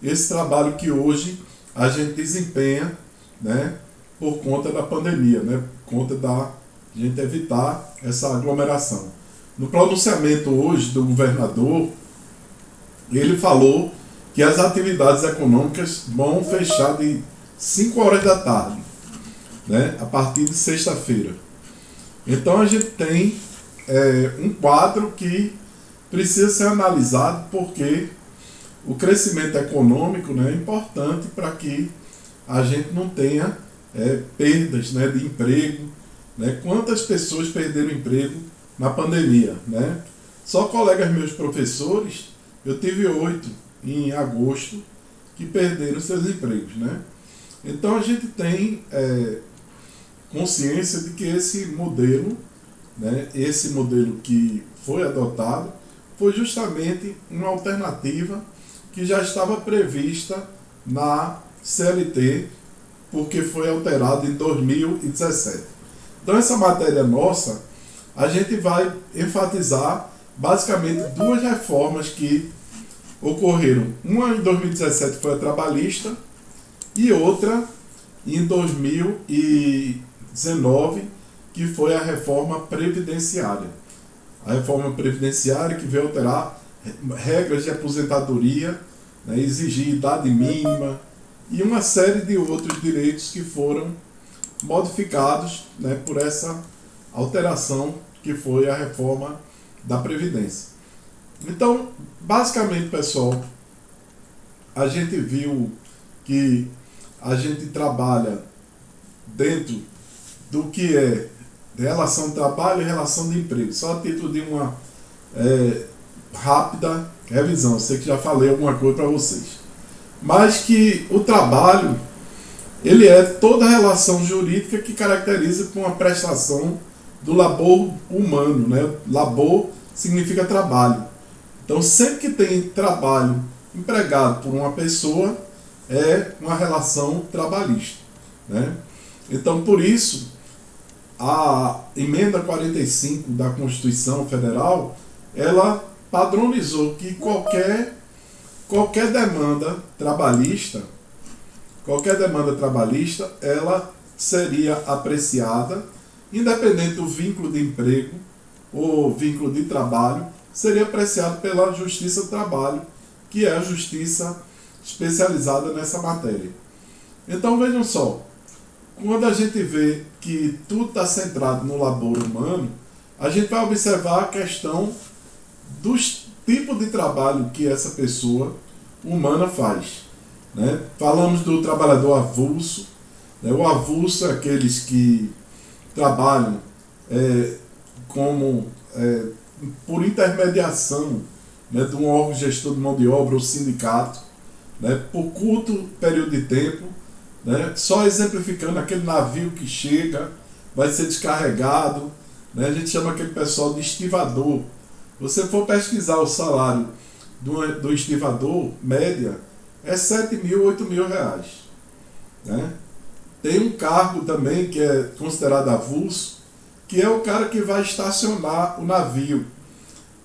esse trabalho que hoje a gente desempenha, né, por conta da pandemia, né, por conta da gente evitar essa aglomeração. No pronunciamento hoje do governador, ele falou que as atividades econômicas vão fechar de 5 horas da tarde, né, a partir de sexta-feira. Então a gente tem um quadro que precisa ser analisado, porque o crescimento econômico, né, é importante para que a gente não tenha perdas, né, de emprego. Né? Quantas pessoas perderam emprego na pandemia? Né? Só colegas meus professores, eu tive 8 em agosto que perderam seus empregos. Né? Então a gente tem consciência de que esse modelo, né, esse modelo que foi adotado, foi justamente uma alternativa que já estava prevista na CLT, porque foi alterado em 2017. Então essa matéria nossa, a gente vai enfatizar basicamente duas reformas que ocorreram. Uma em 2017 foi a trabalhista e outra em 2019, que foi a reforma previdenciária. A reforma previdenciária que veio alterar regras de aposentadoria, né, exigir idade mínima e uma série de outros direitos que foram modificados, né, por essa alteração que foi a reforma da Previdência. Então, basicamente, pessoal, a gente viu que a gente trabalha dentro do que é relação de trabalho e relação de emprego. Só a título de uma rápida revisão. Eu sei que já falei alguma coisa para vocês. Mas que o trabalho, ele é toda a relação jurídica que caracteriza com a prestação do labor humano. Né? Labor significa trabalho. Então, sempre que tem trabalho empregado por uma pessoa, é uma relação trabalhista. Né? Então, por isso, a emenda 45 da Constituição Federal, ela padronizou que qualquer demanda trabalhista, ela seria apreciada, independente do vínculo de emprego ou vínculo de trabalho, seria apreciado pela Justiça do Trabalho, que é a justiça especializada nessa matéria. Então vejam só, quando a gente vê que tudo está centrado no labor humano, a gente vai observar a questão dos tipos de trabalho que essa pessoa humana faz. Né? Falamos do trabalhador avulso. Né? O avulso é aqueles que trabalham por intermediação, né, de um órgão gestor de mão de obra ou sindicato, né, por curto período de tempo, né, só exemplificando aquele navio que chega, vai ser descarregado, né, a gente chama aquele pessoal de estivador. Você for pesquisar o salário do estivador, média, é 7 mil, 8 mil reais. Né? Tem um cargo também que é considerado avulso, que é o cara que vai estacionar o navio.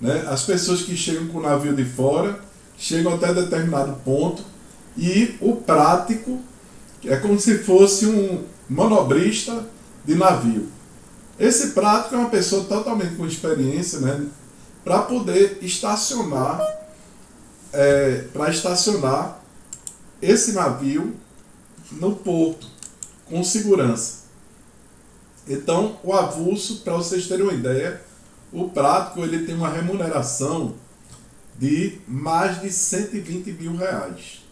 Né? As pessoas que chegam com o navio de fora, chegam até determinado ponto, e o prático é como se fosse um manobrista de navio. Esse prático é uma pessoa totalmente com experiência, né, para poder estacionar, esse navio no porto, com segurança. Então, o avulso, para vocês terem uma ideia, o prático ele tem uma remuneração de mais de 120 mil reais.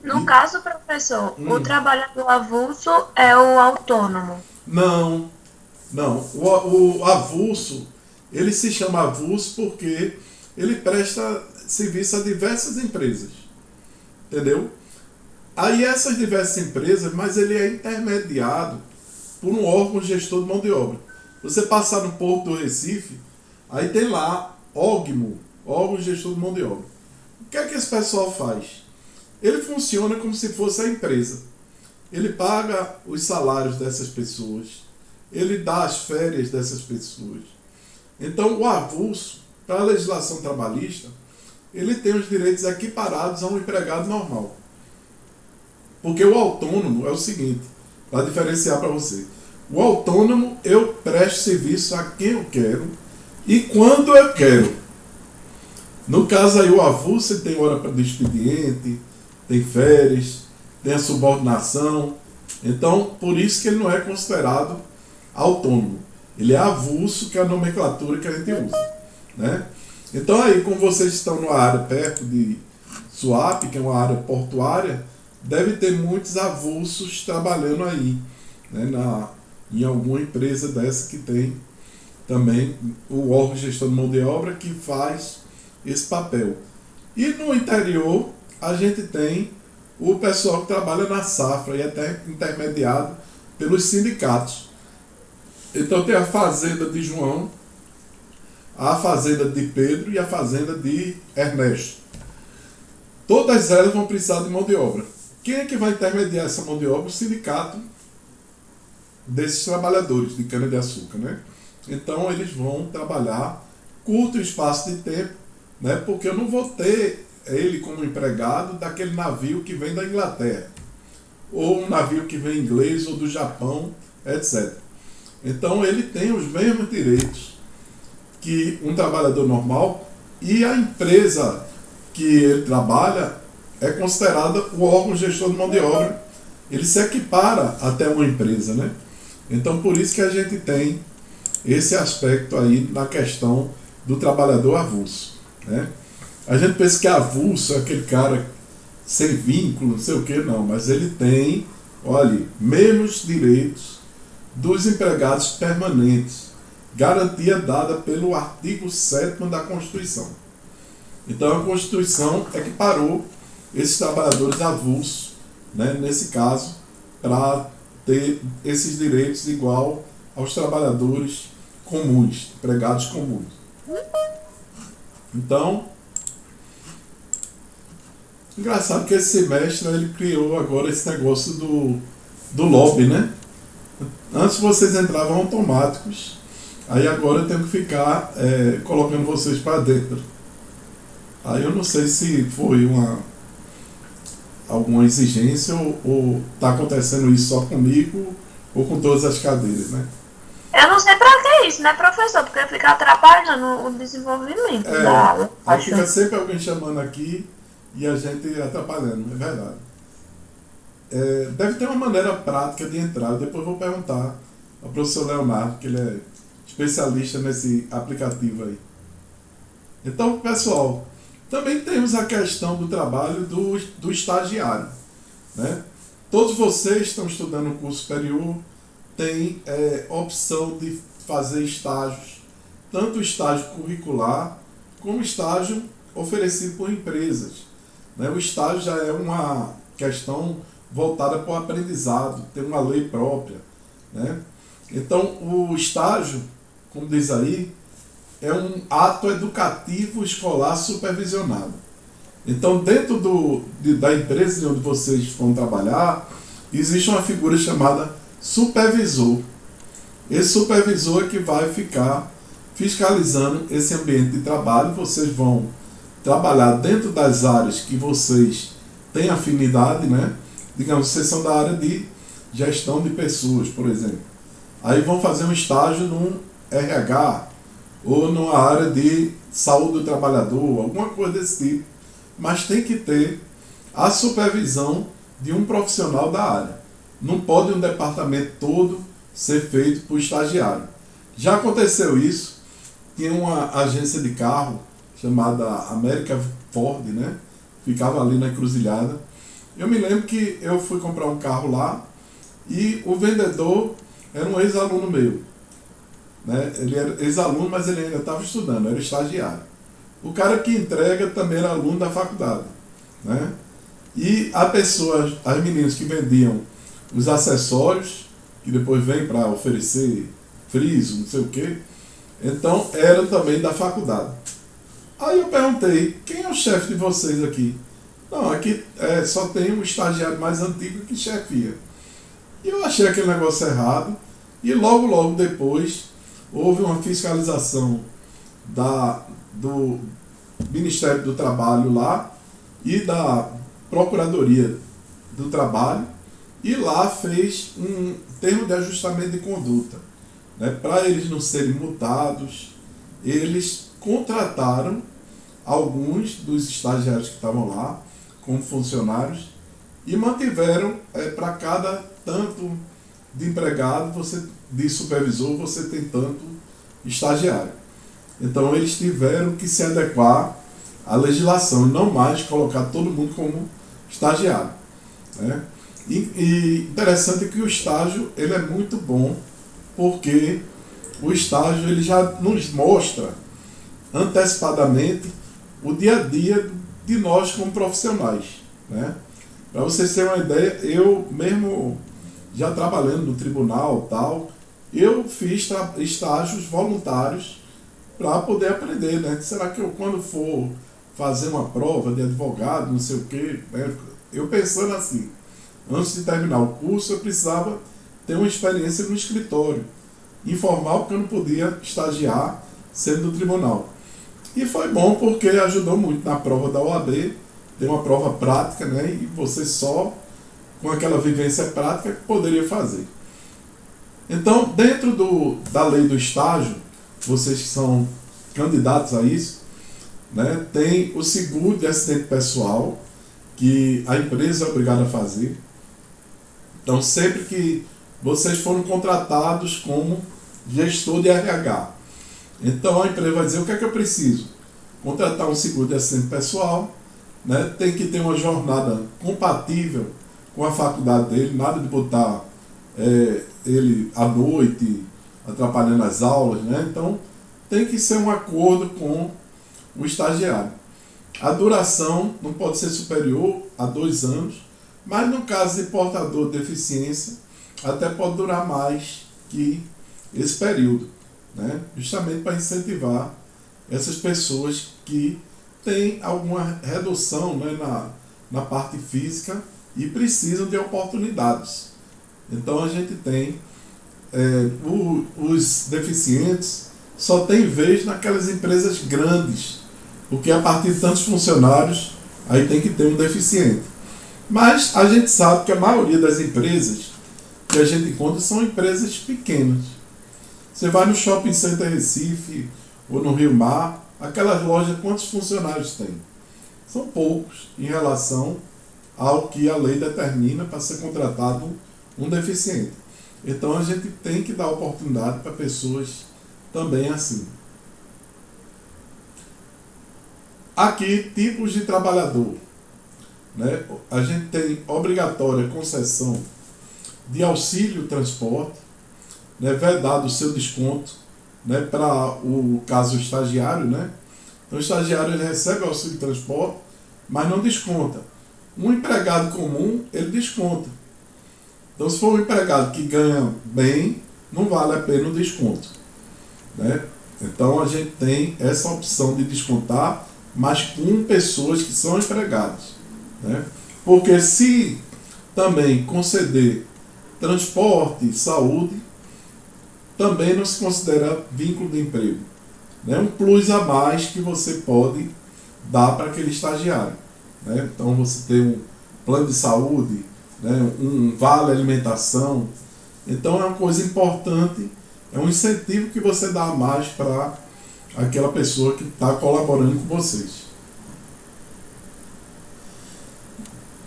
No caso, professor, o trabalhador avulso é o autônomo. Não. O avulso, ele se chama avulso porque ele presta serviço a diversas empresas. Entendeu? Aí essas diversas empresas, mas ele é intermediado por um órgão gestor de mão de obra. Você passar no Porto do Recife, aí tem lá órgão gestor de mão de obra. O que é que esse pessoal faz? Ele funciona como se fosse a empresa. Ele paga os salários dessas pessoas, ele dá as férias dessas pessoas. Então, o avulso, para a legislação trabalhista, ele tem os direitos equiparados a um empregado normal. Porque o autônomo é o seguinte, para diferenciar para você. O autônomo, eu presto serviço a quem eu quero e quando eu quero. No caso aí, o avulso tem hora de expediente, tem férias, tem a subordinação. Então, por isso que ele não é considerado autônomo. Ele é avulso, que é a nomenclatura que a gente usa, né? Então aí, como vocês estão numa área perto de Suape, que é uma área portuária, deve ter muitos avulsos trabalhando aí, né, em alguma empresa dessa que tem também o órgão gestor de mão de obra que faz esse papel. E no interior, a gente tem o pessoal que trabalha na safra e até intermediado pelos sindicatos. Então tem a fazenda de João, a fazenda de Pedro e a fazenda de Ernesto. Todas elas vão precisar de mão de obra. Quem é que vai intermediar essa mão de obra? O sindicato desses trabalhadores de cana-de-açúcar, né? Então eles vão trabalhar curto espaço de tempo, né? Porque eu não vou ter ele como empregado daquele navio que vem da Inglaterra, ou um navio que vem inglês ou do Japão, etc. Então ele tem os mesmos direitos que um trabalhador normal, e a empresa que ele trabalha é considerada o órgão gestor de mão de obra. Ele se equipara até uma empresa, né? Então por isso que a gente tem esse aspecto aí na questão do trabalhador avulso, né? A gente pensa que avulso é aquele cara sem vínculo, não sei o que, não, mas ele tem, olha, mesmos direitos dos empregados permanentes, garantia dada pelo artigo 7º da Constituição. Então a Constituição equiparou esses trabalhadores avulsos, né, nesse caso, para ter esses direitos igual aos trabalhadores comuns, empregados comuns. Então, engraçado que esse semestre ele criou agora esse negócio do lobby, né? Antes vocês entravam automáticos, aí agora eu tenho que ficar colocando vocês para dentro. Aí eu não sei se foi alguma exigência ou está acontecendo isso só comigo ou com todas as cadeiras, né? Eu não sei pra que isso, né, professor? Porque fica atrapalhando o desenvolvimento da aula. Aí fica sempre alguém chamando aqui e a gente atrapalhando, é verdade. Deve ter uma maneira prática de entrar. Depois eu vou perguntar ao professor Leonardo, que ele é especialista nesse aplicativo aí. Então, pessoal, também temos a questão do trabalho do estagiário, né? Todos vocês estão estudando no curso superior, têm opção de fazer estágios, tanto estágio curricular como estágio oferecido por empresas, né? O estágio já é uma questão voltada para o aprendizado, tem uma lei própria, né? Então, o estágio, como diz aí, é um ato educativo escolar supervisionado. Então, dentro da empresa onde vocês vão trabalhar, existe uma figura chamada supervisor. Esse supervisor é que vai ficar fiscalizando esse ambiente de trabalho. Vocês vão trabalhar dentro das áreas que vocês têm afinidade, né? Digamos, vocês são da área de gestão de pessoas, por exemplo. Aí vão fazer um estágio num RH ou numa área de saúde do trabalhador, alguma coisa desse tipo. Mas tem que ter a supervisão de um profissional da área. Não pode um departamento todo ser feito por estagiário. Já aconteceu isso. Tinha uma agência de carro chamada América Ford, né? Ficava ali na encruzilhada. Eu me lembro que eu fui comprar um carro lá e o vendedor era um ex-aluno meu, né? Ele era ex-aluno, mas ele ainda estava estudando, era estagiário. O cara que entrega também era aluno da faculdade, né? E as meninas que vendiam os acessórios, que depois vêm para oferecer friso, não sei o quê, então eram também da faculdade. Aí eu perguntei, quem é o chefe de vocês aqui? Não, aqui só tem um estagiário mais antigo que chefia. E eu achei aquele negócio errado, e logo depois houve uma fiscalização Ministério do Trabalho lá e da Procuradoria do Trabalho, e lá fez um termo de ajustamento de conduta. Né? Para eles não serem multados, eles contrataram alguns dos estagiários que estavam lá como funcionários e mantiveram para cada tanto de empregado, de supervisor, você tem tanto estagiário. Então eles tiveram que se adequar à legislação e não mais colocar todo mundo como estagiário. Né? E interessante que o estágio ele é muito bom, porque o estágio ele já nos mostra antecipadamente o dia a dia de nós como profissionais. Né? Para vocês terem uma ideia, eu mesmo já trabalhando no tribunal tal, eu fiz estágios voluntários para poder aprender. Né? Será que eu, quando for fazer uma prova de advogado, não sei o quê, né? Eu pensando assim, antes de terminar o curso, eu precisava ter uma experiência no escritório informal, porque eu não podia estagiar sendo do tribunal. E foi bom porque ajudou muito na prova da OAB, tem uma prova prática, né? E você só com aquela vivência prática que poderia fazer. Então, dentro da lei do estágio, vocês que são candidatos a isso, né, tem o seguro de acidente pessoal, que a empresa é obrigada a fazer. Então, sempre que vocês foram contratados como gestor de RH, então a empresa vai dizer: o que é que eu preciso? Contratar um seguro de acidente pessoal, né, tem que ter uma jornada compatível com a faculdade dele, nada de botar ele à noite, atrapalhando as aulas, né? Então tem que ser um acordo com o estagiário. A duração não pode ser superior a 2 anos, mas no caso de portador de deficiência, até pode durar mais que esse período, né? Justamente para incentivar essas pessoas que têm alguma redução, né, na parte física e precisam de oportunidades. Então a gente tem os deficientes só tem vez naquelas empresas grandes, porque a partir de tantos funcionários aí tem que ter um deficiente. Mas a gente sabe que a maioria das empresas que a gente encontra são empresas pequenas. Você vai no Shopping Center Recife ou no Rio Mar, aquelas lojas, quantos funcionários tem? São poucos em relação ao que a lei determina para ser contratado um deficiente. Então a gente tem que dar oportunidade para pessoas também assim. Aqui, tipos de trabalhador. Né? A gente tem obrigatória concessão de auxílio transporte, né? Vedado o seu desconto, né? Para o caso estagiário, né? Então o estagiário ele recebe auxílio transporte, mas não desconta. Um empregado comum, ele desconta. Então, se for um empregado que ganha bem, não vale a pena o desconto. Né? Então, a gente tem essa opção de descontar, mas com pessoas que são empregados. Né? Porque se também conceder transporte, saúde, também não se considera vínculo de emprego. Né? Um plus a mais que você pode dar para aquele estagiário. Né? Então, você tem um plano de saúde, né? Um vale alimentação. Então, é uma coisa importante, é um incentivo que você dá a mais para aquela pessoa que está colaborando com vocês.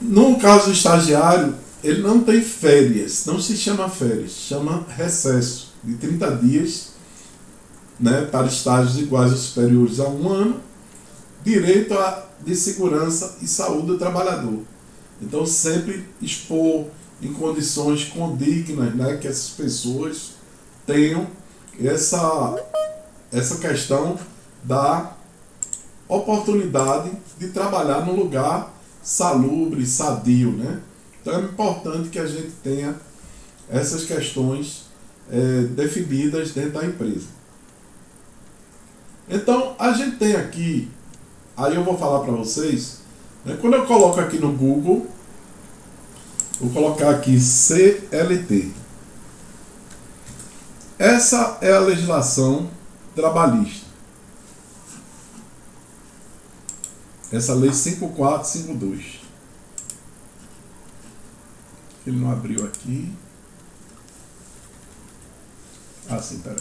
No caso do estagiário, ele não tem férias, não se chama férias, chama recesso de 30 dias, né, para estágios iguais ou superiores a 1 ano, direito de segurança e saúde do trabalhador. Então, sempre expor em condições condignas, né, que essas pessoas tenham essa questão da oportunidade de trabalhar num lugar salubre, sadio. Né? Então, é importante que a gente tenha essas questões definidas dentro da empresa. Então, a gente tem aqui, aí eu vou falar para vocês, né, quando eu coloco aqui no Google, vou colocar aqui CLT. Essa é a legislação trabalhista. essa lei 5452. Ele não abriu aqui. Ah, sim, peraí.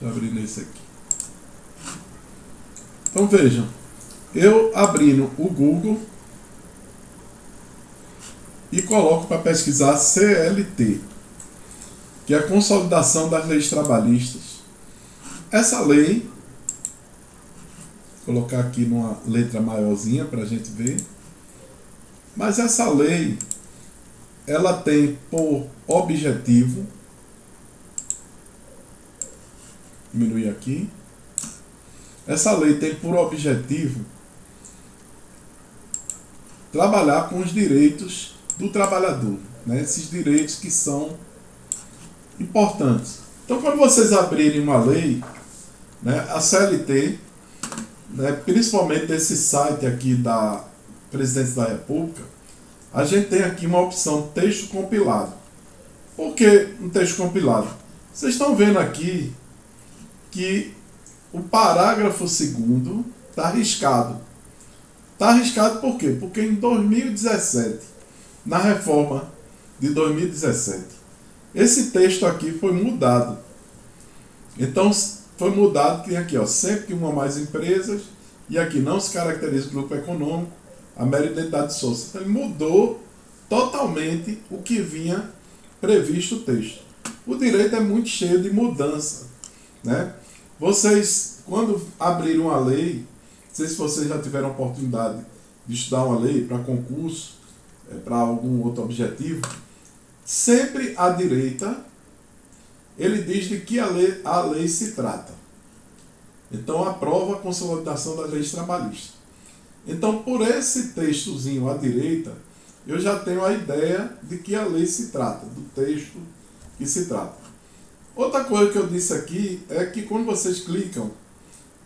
Deixa eu abrir nesse aqui. Então vejam, eu abrindo o Google e coloco para pesquisar CLT, que é a Consolidação das Leis Trabalhistas. Essa lei, vou colocar aqui numa letra maiorzinha para a gente ver, mas essa lei, ela tem por objetivo, diminuir aqui, essa lei tem por objetivo trabalhar com os direitos do trabalhador, né? Esses direitos que são importantes. Então, quando vocês abrirem uma lei, né, a CLT, né, principalmente desse site aqui da Presidência da República, a gente tem aqui uma opção texto compilado. Por que um texto compilado? Vocês estão vendo aqui que o parágrafo 2º está arriscado. Está arriscado por quê? Porque em 2017, na reforma de 2017, esse texto aqui foi mudado. Então, foi mudado, tem aqui, ó, sempre que uma ou mais empresas, e aqui não se caracteriza o grupo econômico, a mera identidade social. Então, ele mudou totalmente o que vinha previsto o texto. O direito é muito cheio de mudança, né? Vocês, quando abriram a lei, não sei se vocês já tiveram a oportunidade de estudar uma lei para concurso, para algum outro objetivo, sempre à direita, ele diz de que a lei se trata. Então, aprova a consolidação das leis trabalhistas. Então, por esse textozinho à direita, eu já tenho a ideia de que a lei se trata, do texto que se trata. Outra coisa que eu disse aqui é que quando vocês clicam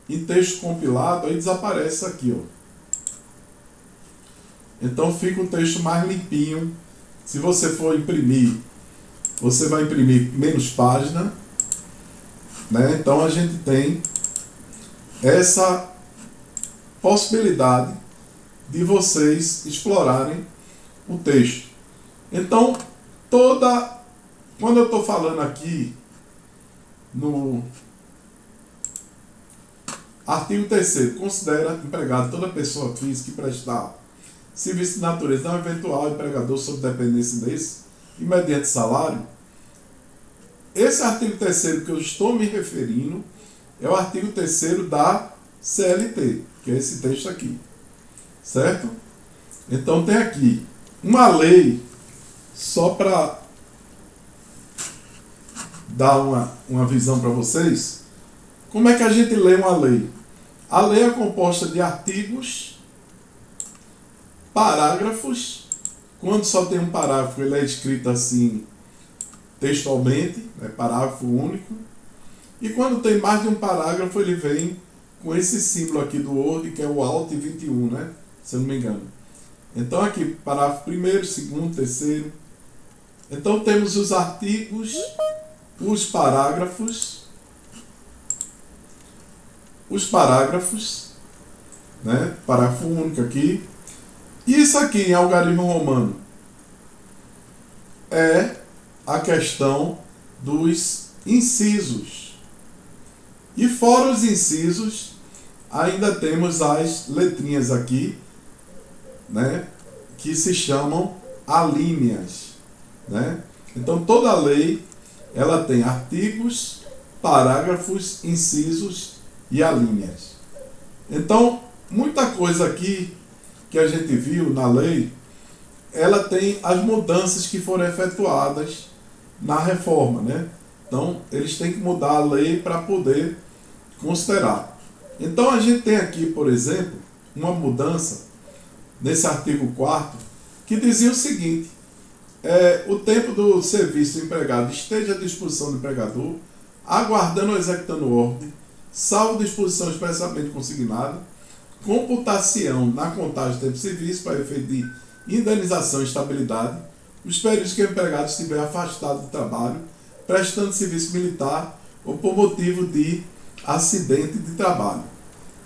em texto compilado, aí desaparece aqui, ó. Então fica um texto mais limpinho. Se você for imprimir, você vai imprimir menos página, né? Então a gente tem essa possibilidade de vocês explorarem o texto. Então, quando eu estou falando aqui no artigo 3º, considera empregado toda pessoa física que prestar serviço de natureza não eventual empregador sob dependência desse e mediante salário. Esse artigo 3º que eu estou me referindo é o artigo 3º da CLT, que é esse texto aqui, certo? Então tem aqui uma lei, só para dar uma visão para vocês. Como é que a gente lê uma lei? A lei é composta de artigos, parágrafos. Quando só tem um parágrafo, ele é escrito assim, textualmente, é parágrafo único. E quando tem mais de um parágrafo, ele vem com esse símbolo aqui do Word, que é o Alt 21, né? Se eu não me engano. Então aqui, parágrafo 1º, 2º, 3º. Então temos os artigos, os parágrafos, né? Parágrafo único aqui. Isso aqui em algarismo romano é a questão dos incisos. E fora os incisos, ainda temos as letrinhas aqui, né? Que se chamam alíneas, né? Então toda lei ela tem artigos, parágrafos, incisos e alíneas. Então, muita coisa aqui que a gente viu na lei, ela tem as mudanças que foram efetuadas na reforma, né? Então, eles têm que mudar a lei para poder considerar. Então, a gente tem aqui, por exemplo, uma mudança nesse artigo 4º, que dizia o seguinte: o tempo do serviço do empregado esteja à disposição do empregador, aguardando ou executando ordem, salvo disposição expressamente consignada, computação na contagem do tempo de serviço para efeito de indenização e estabilidade, os períodos que o empregado estiver afastado do trabalho, prestando serviço militar ou por motivo de acidente de trabalho,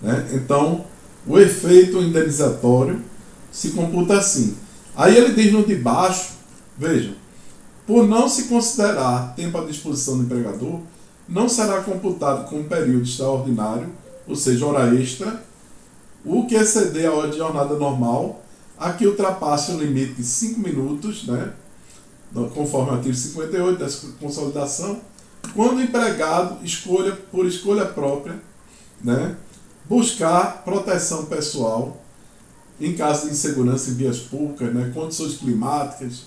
né? Então, o efeito indenizatório se computa assim. Aí ele diz no de baixo, vejam, por não se considerar tempo à disposição do empregador, não será computado como período extraordinário, ou seja, hora extra, o que exceder a hora de jornada normal, a que ultrapasse o limite de 5 minutos, né, conforme o artigo 58 da consolidação, quando o empregado escolha, por escolha própria, né, buscar proteção pessoal em caso de insegurança em vias públicas, né, condições climáticas.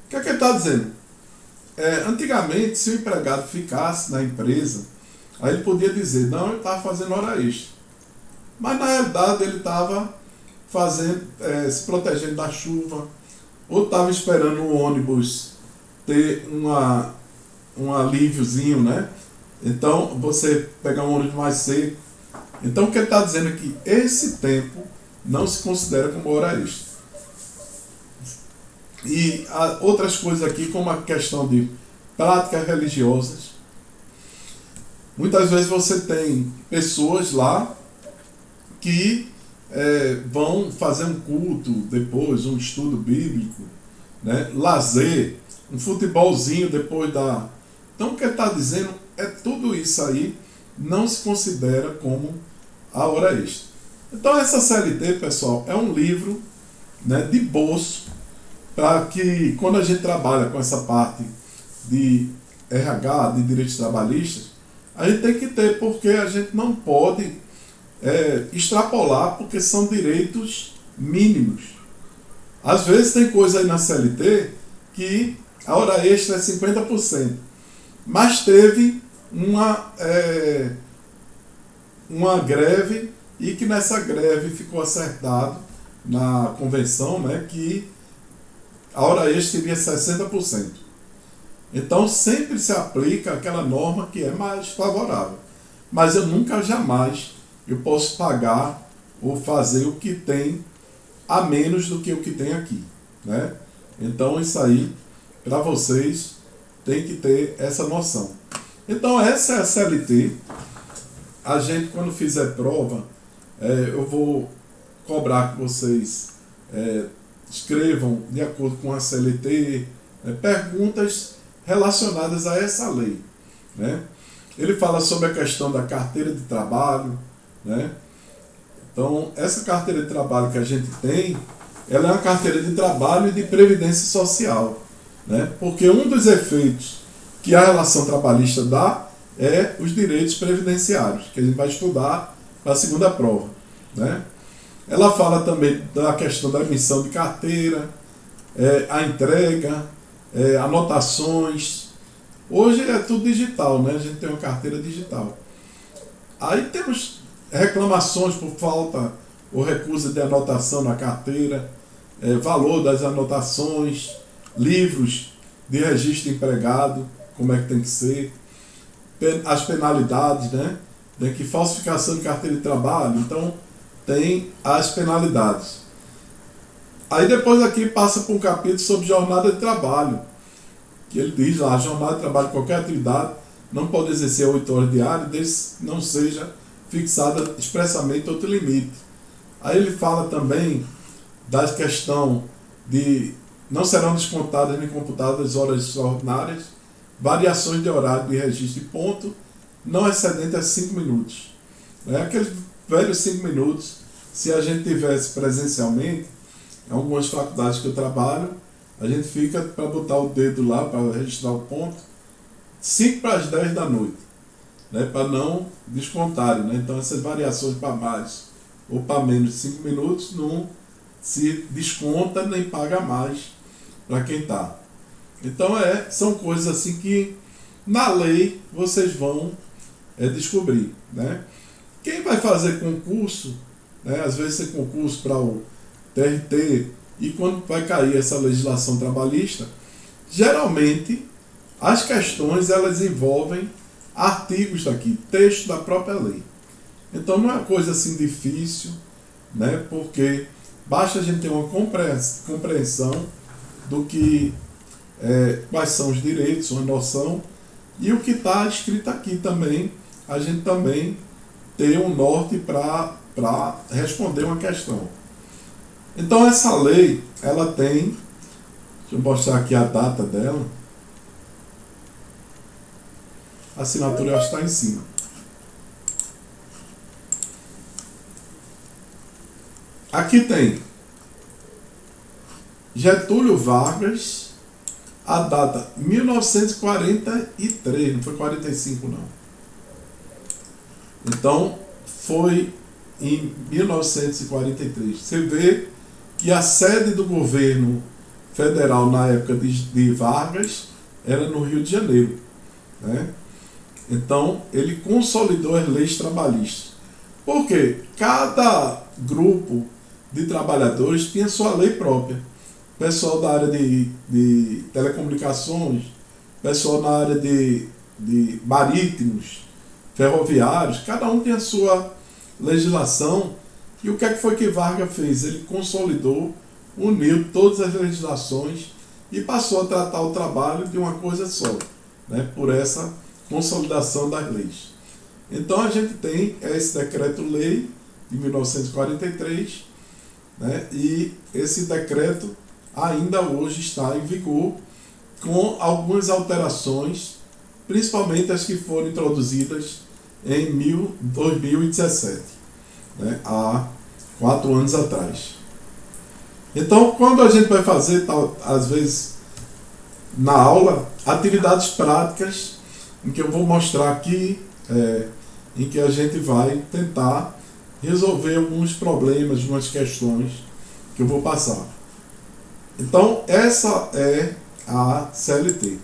O que é que ele está dizendo? Antigamente, se o empregado ficasse na empresa, aí ele podia dizer, não, ele estava fazendo hora extra. Mas na realidade ele estava se protegendo da chuva, ou estava esperando o ônibus ter um alíviozinho, né? Então você pegar um ônibus mais seco. Então o que ele está dizendo é que esse tempo não se considera como hora extra. E há outras coisas aqui, como a questão de práticas religiosas. Muitas vezes você tem pessoas lá que vão fazer um culto depois, um estudo bíblico, né? Lazer, um futebolzinho depois da... Então o que ele está dizendo é tudo isso aí não se considera como a hora extra. Então essa CLT, pessoal, é um livro, né, de bolso, para que quando a gente trabalha com essa parte de RH, de direitos trabalhistas, a gente tem que ter, porque a gente não pode extrapolar, porque são direitos mínimos. Às vezes tem coisa aí na CLT que a hora extra é 50%, mas teve uma greve, e que nessa greve ficou acertado na convenção, né, que a hora extra seria 60%. Então sempre se aplica aquela norma que é mais favorável. Mas eu nunca, jamais, eu posso pagar ou fazer o que tem a menos do que o que tem aqui, né? Então isso aí, para vocês, tem que ter essa noção. Então essa é a CLT. A gente, quando fizer prova, eu vou cobrar que vocês escrevam, de acordo com a CLT, perguntas relacionadas a essa lei, né? Ele fala sobre a questão da carteira de trabalho, né? Então, essa carteira de trabalho que a gente tem, ela é uma carteira de trabalho e de previdência social, né? Porque um dos efeitos que a relação trabalhista dá é os direitos previdenciários, que a gente vai estudar para a segunda prova, né? Ela fala também da questão da emissão de carteira, a entrega, anotações. Hoje é tudo digital, né? A gente tem uma carteira digital. Aí temos reclamações por falta ou recusa de anotação na carteira, valor das anotações, livros de registro de empregado, como é que tem que ser, as penalidades, né? Tem que falsificação de carteira de trabalho, então tem as penalidades. Aí depois aqui passa por um capítulo sobre jornada de trabalho, que ele diz lá, jornada de trabalho, qualquer atividade, não pode exercer 8 horas diárias, desde que não seja fixada expressamente outro limite. Aí ele fala também da questão de não serão descontadas nem computadas horas extraordinárias, variações de horário de registro de ponto, não excedente a 5 minutos. Aqueles velhos 5 minutos, se a gente tivesse presencialmente, em algumas faculdades que eu trabalho, a gente fica para botar o dedo lá, para registrar o ponto, 5 para as 10 da noite, né, para não descontarem, né? Então essas variações para mais ou para menos de 5 minutos não se desconta nem paga mais para quem está. Então são coisas assim que na lei vocês vão descobrir, né? Quem vai fazer concurso, né, às vezes tem concurso para o TRT, e quando vai cair essa legislação trabalhista, geralmente as questões elas envolvem artigos daqui, texto da própria lei. Então não é uma coisa assim difícil, né, porque basta a gente ter uma compreensão do que quais são os direitos, uma noção, e o que está escrito aqui também, a gente também ter um norte para responder uma questão. Então essa lei, ela tem, deixa eu mostrar aqui a data dela, a assinatura eu acho que está em cima. Aqui tem Getúlio Vargas, a data 1943, não foi 45 não. Então foi em 1943. Você vê que a sede do governo federal na época de Vargas era no Rio de Janeiro, né? Então ele consolidou as leis trabalhistas. Por quê? Cada grupo de trabalhadores tinha sua lei própria. Pessoal da área de telecomunicações, pessoal na área de marítimos, ferroviários, cada um tem a sua legislação. E o que é que foi que Vargas fez? Ele consolidou, uniu todas as legislações e passou a tratar o trabalho de uma coisa só, né? Por essa consolidação das leis. Então a gente tem esse decreto-lei de 1943, né? E esse decreto ainda hoje está em vigor, com algumas alterações, principalmente as que foram introduzidas em 2017, né? Há 4 anos atrás. Então, quando a gente vai fazer, às vezes, na aula, atividades práticas, em que eu vou mostrar aqui, em que a gente vai tentar resolver alguns problemas, algumas questões que eu vou passar. Então, essa é a CLT.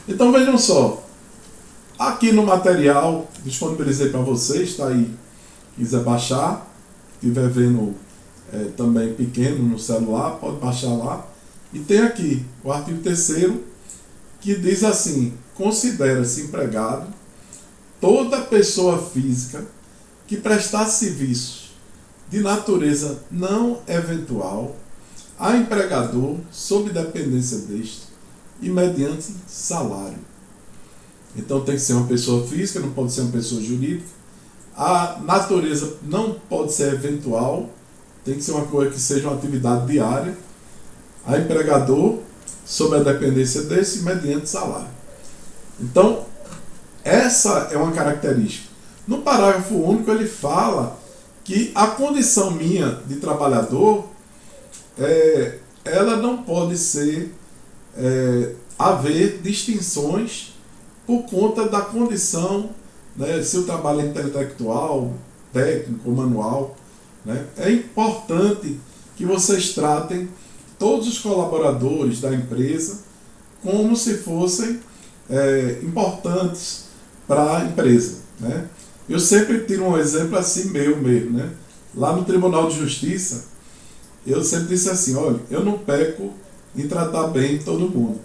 Então, vejam só. Aqui no material, disponibilizei para vocês, está aí. Quiser baixar, estiver vendo também pequeno no celular, pode baixar lá. E tem aqui o artigo 3º, que diz assim: considera-se empregado toda pessoa física que prestar serviços de natureza não eventual a empregador sob dependência deste e mediante salário. Então tem que ser uma pessoa física, não pode ser uma pessoa jurídica. A natureza não pode ser eventual, tem que ser uma coisa que seja uma atividade diária. A empregador sob a dependência desse e mediante salário. Então, essa é uma característica. No parágrafo único ele fala que a condição minha de trabalhador, ela não pode ser, haver distinções por conta da condição, né, se o trabalho é intelectual, técnico, manual, né. É importante que vocês tratem todos os colaboradores da empresa como se fossem importantes para a empresa, né. Eu sempre tiro um exemplo assim meu mesmo, né. Lá no Tribunal de Justiça, eu sempre disse assim: olha, eu não peco em tratar bem todo mundo.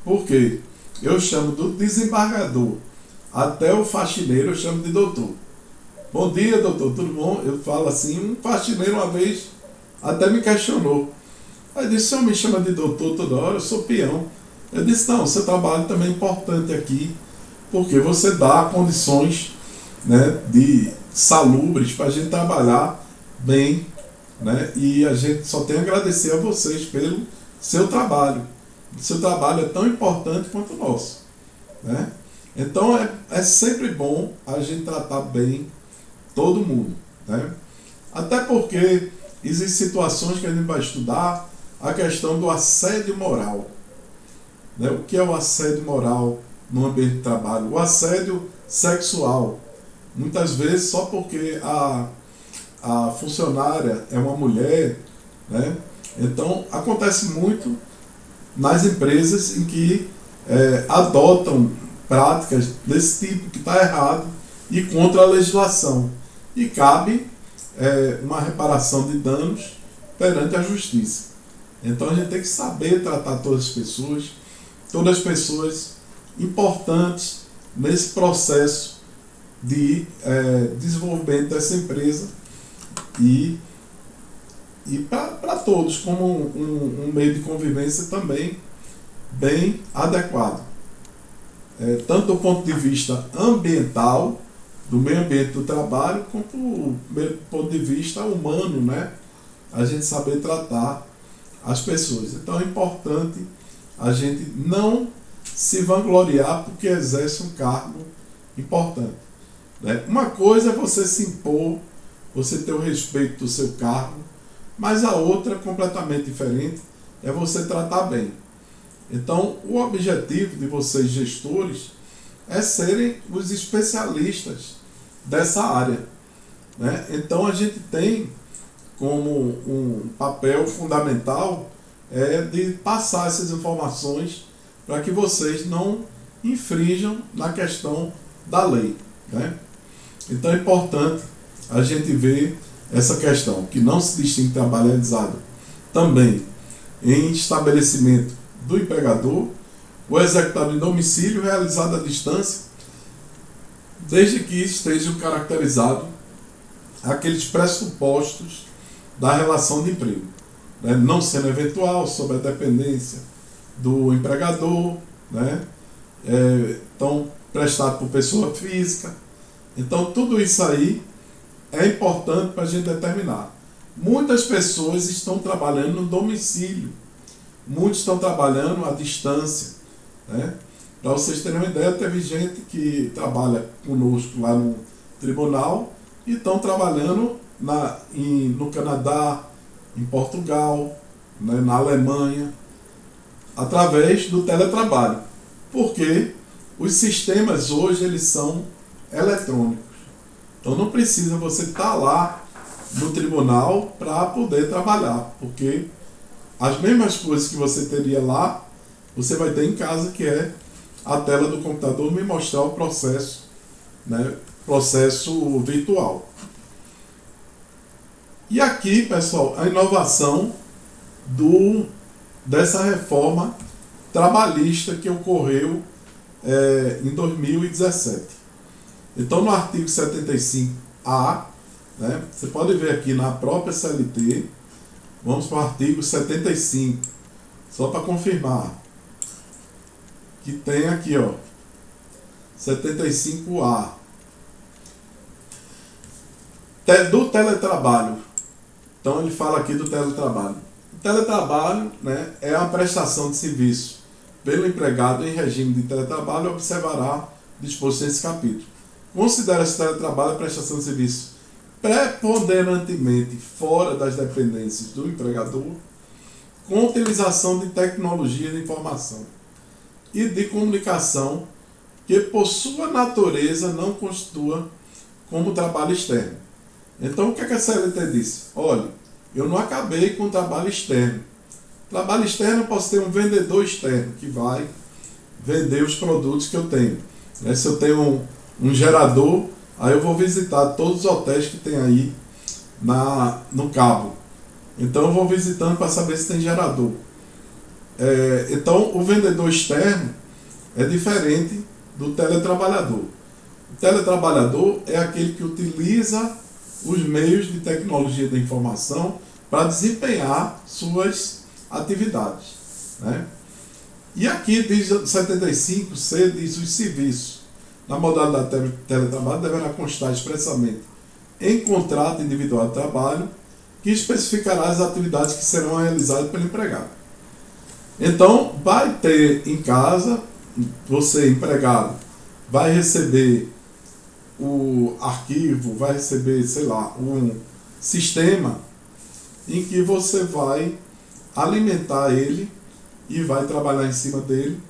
Por quê? Eu chamo do desembargador até o faxineiro, eu chamo de doutor. Bom dia, doutor, tudo bom? Eu falo assim. Um faxineiro uma vez até me questionou. Aí disse: o senhor me chama de doutor toda hora? Eu sou peão. Eu disse: não, seu trabalho também é importante aqui, porque você dá condições, né, de salubres para a gente trabalhar bem, né? E a gente só tem a agradecer a vocês pelo seu trabalho. O seu trabalho é tão importante quanto o nosso, né? Então é sempre bom a gente tratar bem todo mundo, né? Até porque existem situações que a gente vai estudar a questão do assédio moral, né? O que é o assédio moral no ambiente de trabalho? O assédio sexual. Muitas vezes só porque a funcionária é uma mulher, né? Então acontece muito nas empresas em que adotam práticas desse tipo que está errado e contra a legislação. E cabe uma reparação de danos perante a justiça. Então a gente tem que saber tratar todas as pessoas importantes nesse processo de desenvolvimento dessa empresa e para todos, como um meio de convivência também bem adequado, tanto do ponto de vista ambiental, do meio ambiente do trabalho, quanto do ponto de vista humano, né? A gente saber tratar as pessoas. Então é importante a gente não se vangloriar porque exerce um cargo importante, né? Uma coisa é você se impor, você ter o respeito do seu cargo, mas a outra, completamente diferente, é você tratar bem. Então, o objetivo de vocês, gestores, é serem os especialistas dessa área, né? Então, a gente tem como um papel fundamental de passar essas informações para que vocês não infringam na questão da lei, né? Então, é importante a gente ver essa questão, que não se distingue trabalho realizado também em estabelecimento do empregador, o executado em domicílio realizado à distância, desde que estejam caracterizados aqueles pressupostos da relação de emprego, né? Não sendo eventual, sob a dependência do empregador, né? Então, prestado por pessoa física. Então, tudo isso aí é importante para a gente determinar. Muitas pessoas estão trabalhando no domicílio, muitos estão trabalhando à distância, né? Para vocês terem uma ideia, teve gente que trabalha conosco lá no tribunal e estão trabalhando no Canadá, em Portugal, né, na Alemanha, através do teletrabalho. Porque os sistemas hoje eles são eletrônicos. Então não precisa você estar lá no tribunal para poder trabalhar, porque as mesmas coisas que você teria lá, você vai ter em casa, que é a tela do computador me mostrar o processo, né, processo virtual. E aqui, pessoal, a inovação dessa reforma trabalhista que ocorreu em 2017. Então, no artigo 75A, né, você pode ver aqui na própria CLT, vamos para o artigo 75, só para confirmar, que tem aqui, ó, 75A, do teletrabalho. Então, ele fala aqui do teletrabalho. O teletrabalho, né, é a prestação de serviço pelo empregado em regime de teletrabalho, observará disposto nesse capítulo. Considera-se teletrabalho a prestação de serviço preponderantemente fora das dependências do empregador, com utilização de tecnologia de informação e de comunicação que, por sua natureza, não constitua como trabalho externo. Então, o que a CLT disse? Olha, eu não acabei com o trabalho externo. Trabalho externo, eu posso ter um vendedor externo que vai vender os produtos que eu tenho. Se eu tenho um gerador, aí eu vou visitar todos os hotéis que tem aí no Cabo. Então eu vou visitando para saber se tem gerador. Então o vendedor externo é diferente do teletrabalhador. O teletrabalhador é aquele que utiliza os meios de tecnologia da informação para desempenhar suas atividades, né? E aqui diz 75C, diz os serviços na modalidade de teletrabalho deverá constar expressamente em contrato individual de trabalho que especificará as atividades que serão realizadas pelo empregado. Então, vai ter em casa, você empregado, vai receber o arquivo, vai receber, sei lá, um sistema em que você vai alimentar ele e vai trabalhar em cima dele,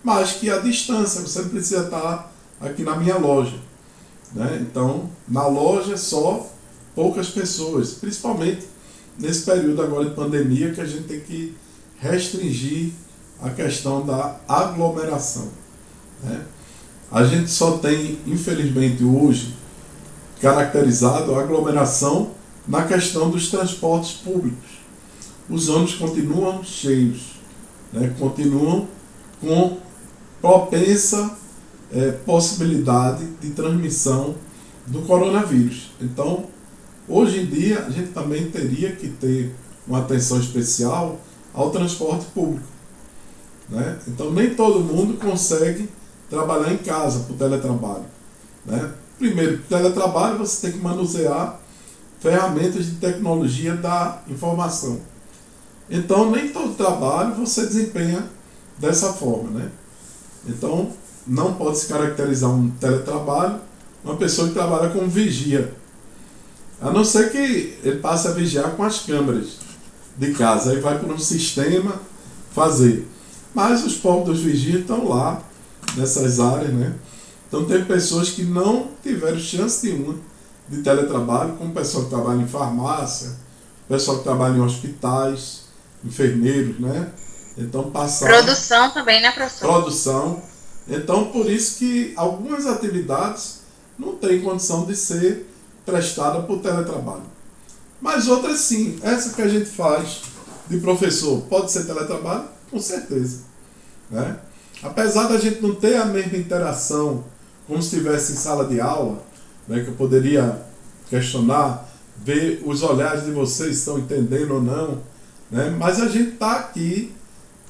mas que à distância, você não precisa estar aqui na minha loja, né? Então, na loja só poucas pessoas, principalmente nesse período agora de pandemia, que a gente tem que restringir a questão da aglomeração, né? A gente só tem, infelizmente hoje, caracterizado a aglomeração na questão dos transportes públicos. Os ônibus continuam cheios, né? Continuam com propensa possibilidade de transmissão do coronavírus. Então, hoje em dia, a gente também teria que ter uma atenção especial ao transporte público. né? Então nem todo mundo consegue trabalhar em casa por teletrabalho, né? Primeiro, por teletrabalho você tem que manusear ferramentas de tecnologia da informação. Então nem todo trabalho você desempenha dessa forma, né? Então não pode se caracterizar um teletrabalho uma pessoa que trabalha como vigia, a não ser que ele passe a vigiar com as câmeras de casa, aí vai por um sistema fazer. Mas os povos dos vigias estão lá, nessas áreas, né? Então tem pessoas que não tiveram chance nenhuma de teletrabalho, como o pessoal que trabalha em farmácia, o pessoal que trabalha em hospitais, enfermeiros, né? Então Produção também, né, professor? Produção. Então por isso que algumas atividades não têm condição de ser prestada por teletrabalho. Mas outras sim, essa que a gente faz de professor, pode ser teletrabalho? Com certeza, né? Apesar da gente não ter a mesma interação como se estivesse em sala de aula, né, que eu poderia questionar, ver os olhares de vocês se estão entendendo ou não, né? Mas a gente está aqui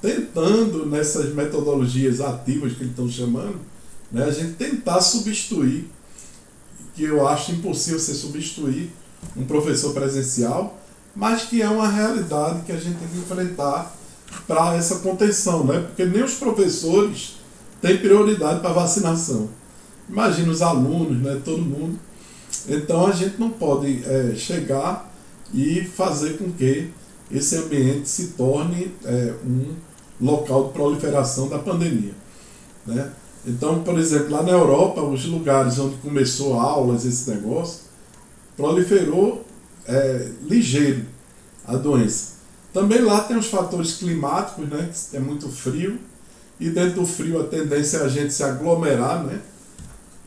tentando, nessas metodologias ativas que eles estão chamando, né, a gente tentar substituir, que eu acho impossível você substituir um professor presencial, mas que é uma realidade que a gente tem que enfrentar para essa contenção, né? Porque nem os professores têm prioridade para vacinação. Imagina os alunos, né? Todo mundo. Então a gente não pode chegar e fazer com que esse ambiente se torne um local de proliferação da pandemia, né? Então, por exemplo, lá na Europa, os lugares onde começou aulas, esse negócio, proliferou ligeiro a doença. Também lá tem os fatores climáticos, né, que é muito frio, e dentro do frio a tendência é a gente se aglomerar, né,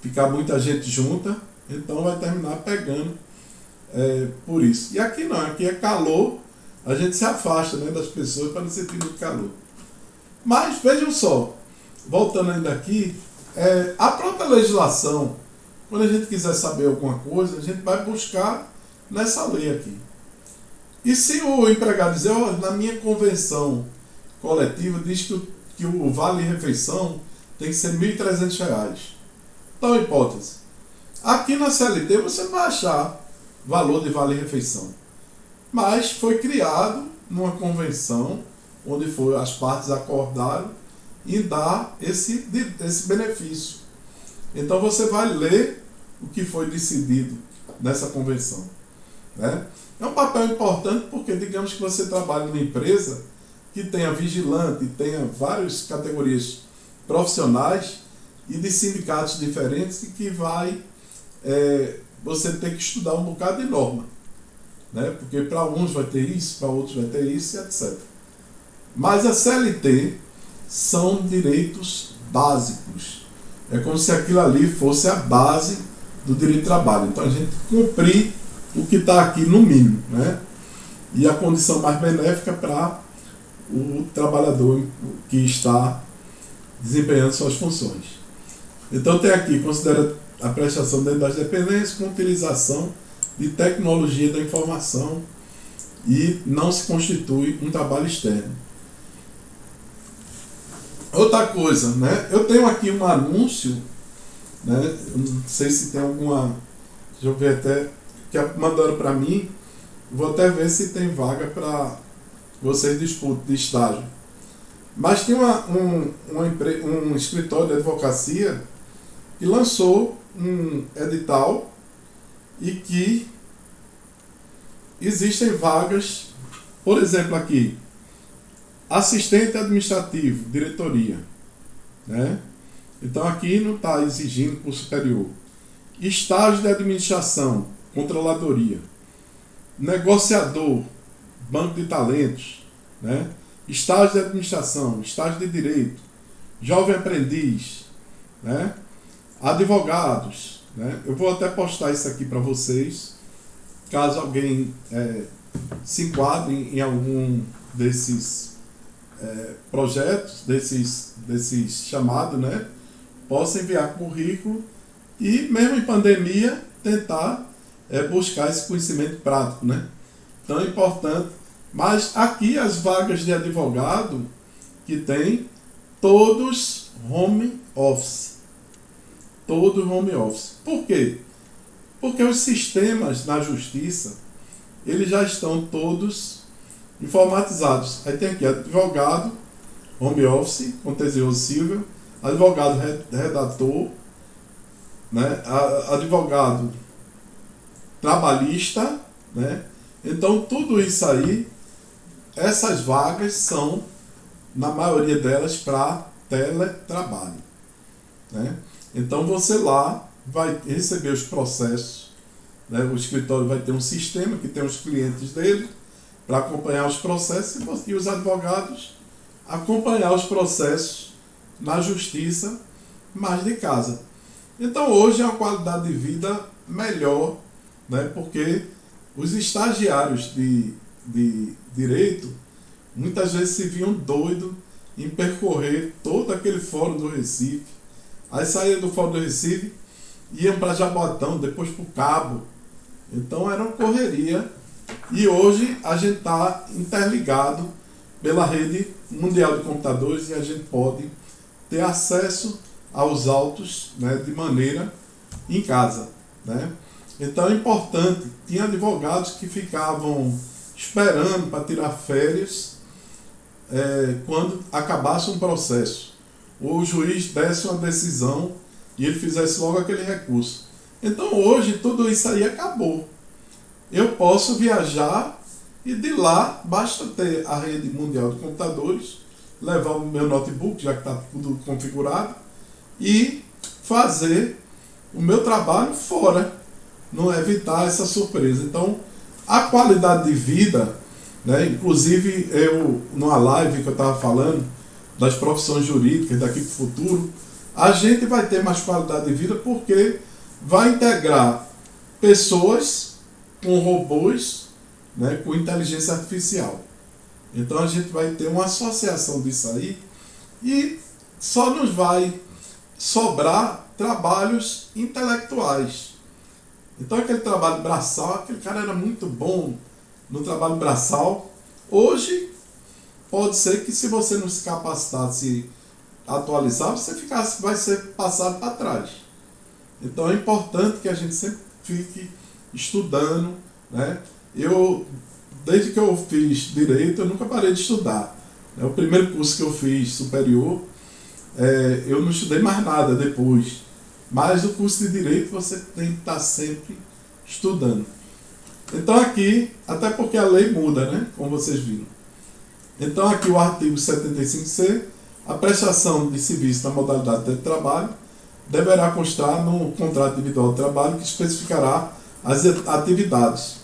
ficar muita gente junta, então vai terminar pegando por isso. E aqui não, aqui é calor, a gente se afasta, né, das pessoas para não sentir muito calor. Mas vejam só, voltando ainda aqui, a própria legislação, quando a gente quiser saber alguma coisa, a gente vai buscar nessa lei aqui. E se o empregado dizer, na minha convenção coletiva diz que o vale-refeição tem que ser R$ 1.300. Então, hipótese. Aqui na CLT você não vai achar valor de vale-refeição. Mas foi criado numa convenção onde as partes acordaram em dar esse benefício. Então você vai ler o que foi decidido nessa convenção, né? É um papel importante porque, digamos que você trabalha numa empresa que tenha vigilante, tenha várias categorias profissionais e de sindicatos diferentes e que você tem que estudar um bocado de norma, né? Porque para uns vai ter isso, para outros vai ter isso, e etc. Mas a CLT são direitos básicos. É como se aquilo ali fosse a base do direito de trabalho. Então a gente cumprir o que está aqui no mínimo, né? E a condição mais benéfica para o trabalhador que está desempenhando suas funções. Então tem aqui, considera a prestação dentro das dependências com utilização de tecnologia da informação e não se constitui um trabalho externo. Outra coisa, né? Eu tenho aqui um anúncio, né? Eu não sei se tem alguma, deixa eu ver até, que mandaram para mim, vou até ver se tem vaga para vocês disputem de estágio. Mas tem um escritório de advocacia que lançou um edital e que existem vagas, por exemplo aqui, assistente administrativo, diretoria, né? Então aqui não está exigindo curso superior. Estágio de administração, controladoria. Negociador, banco de talentos, né? Estágio de administração, estágio de direito, jovem aprendiz, né? Advogados, né? Eu vou até postar isso aqui para vocês, caso alguém se enquadre em algum desses projetos, desses chamados, né? Possa enviar currículo e, mesmo em pandemia, tentar buscar esse conhecimento prático, né? Então é importante. Mas aqui as vagas de advogado que tem todos home office. Todos home office. Por quê? Porque os sistemas na justiça, eles já estão todos informatizados. Aí tem aqui advogado, home office, contencioso civil, advogado redator, né? Advogado trabalhista, né? Então tudo isso aí, essas vagas são, na maioria delas, para teletrabalho, né? Então você lá vai receber os processos, né? O escritório vai ter um sistema que tem os clientes dele para acompanhar os processos e os advogados acompanhar os processos na justiça, mais de casa. Então hoje é uma qualidade de vida melhor, né? Porque os estagiários de direito muitas vezes se viam doidos em percorrer todo aquele fórum do Recife. Aí saíam do fórum do Recife, iam para Jaboatão, depois para o Cabo. Então era uma correria. E hoje a gente está interligado pela rede mundial de computadores e a gente pode ter acesso aos autos, né, de maneira em casa, né? Então é importante. Tinha advogados que ficavam esperando para tirar férias quando acabasse um processo. O juiz desse uma decisão e ele fizesse logo aquele recurso. Então hoje tudo isso aí acabou. Eu posso viajar e de lá basta ter a rede mundial de computadores, levar o meu notebook, já que está tudo configurado, e fazer o meu trabalho fora, não evitar essa surpresa. Então, a qualidade de vida, né, inclusive eu, numa live que eu estava falando, das profissões jurídicas daqui para o futuro, a gente vai ter mais qualidade de vida porque vai integrar pessoas com robôs, né, com inteligência artificial. Então a gente vai ter uma associação disso aí e só nos vai sobrar trabalhos intelectuais. Então aquele trabalho braçal, aquele cara era muito bom no trabalho braçal. Hoje pode ser que se você não se capacitar, se atualizar, você vai ser passado para trás. Então é importante que a gente sempre fique estudando, né? Desde que eu fiz direito, eu nunca parei de estudar. O primeiro curso que eu fiz superior, eu não estudei mais nada depois. Mas o curso de direito você tem que estar sempre estudando. Então aqui, até porque a lei muda, né? Como vocês viram. Então aqui o artigo 75C, a prestação de serviço na modalidade de trabalho deverá constar no contrato individual de trabalho que especificará as atividades.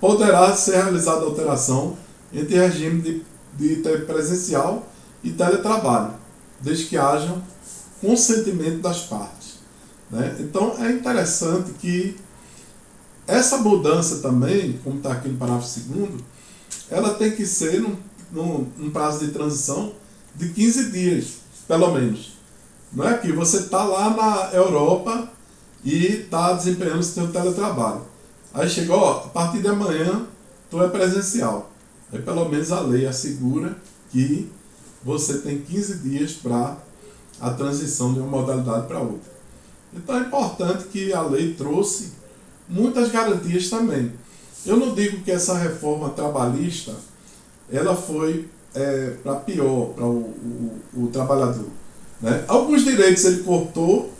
Poderá ser realizada alteração entre regime de presencial e teletrabalho, desde que haja consentimento das partes, né? Então é interessante que essa mudança também, como está aqui no parágrafo 2º, ela tem que ser num prazo de transição de 15 dias, pelo menos. Não é que você está lá na Europa e está desempenhando o seu teletrabalho. Aí chega, a partir de amanhã, tu é presencial. Aí pelo menos a lei assegura que você tem 15 dias para a transição de uma modalidade para outra. Então é importante que a lei trouxe muitas garantias também. Eu não digo que essa reforma trabalhista ela foi para pior para o trabalhador, né? Alguns direitos ele cortou,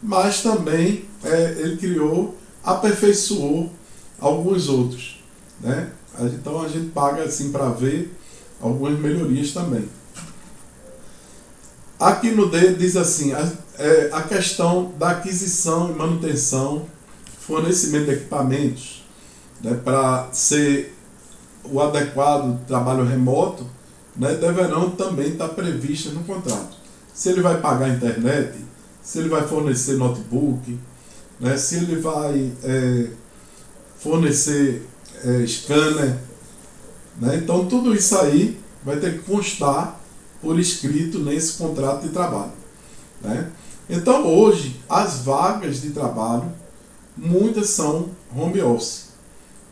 mas também ele criou, aperfeiçoou alguns outros, né? Então a gente paga assim para ver algumas melhorias também. Aqui no D diz assim, a questão da aquisição e manutenção, fornecimento de equipamentos, né, para ser o adequado trabalho remoto, né, deverão também estar previstas no contrato. Se ele vai pagar a internet, se ele vai fornecer notebook, né, se ele vai fornecer scanner, né, então tudo isso aí vai ter que constar por escrito nesse contrato de trabalho, né? Então hoje as vagas de trabalho muitas são home office,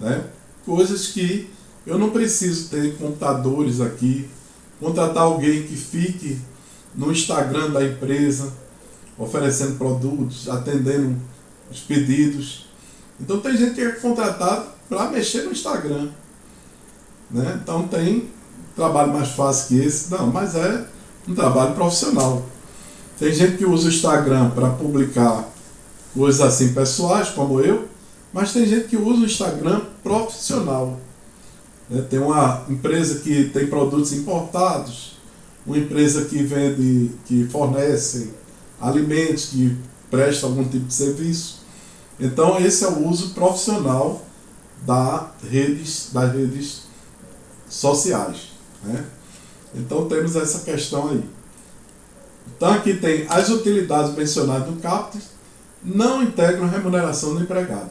né? Coisas que eu não preciso ter computadores aqui, contratar alguém que fique no Instagram da empresa, oferecendo produtos, atendendo os pedidos. Então tem gente que é contratado para mexer no Instagram, né? Então tem trabalho mais fácil que esse? Não, mas é um trabalho profissional. Tem gente que usa o Instagram para publicar coisas assim pessoais, como eu, mas tem gente que usa o Instagram profissional. Né? Tem uma empresa que tem produtos importados, uma empresa que vende, que fornece alimentos, que presta algum tipo de serviço. Então esse é o uso profissional das redes sociais. Né? Então temos essa questão aí. Então aqui tem as utilidades mencionadas no caput não integram remuneração do empregado.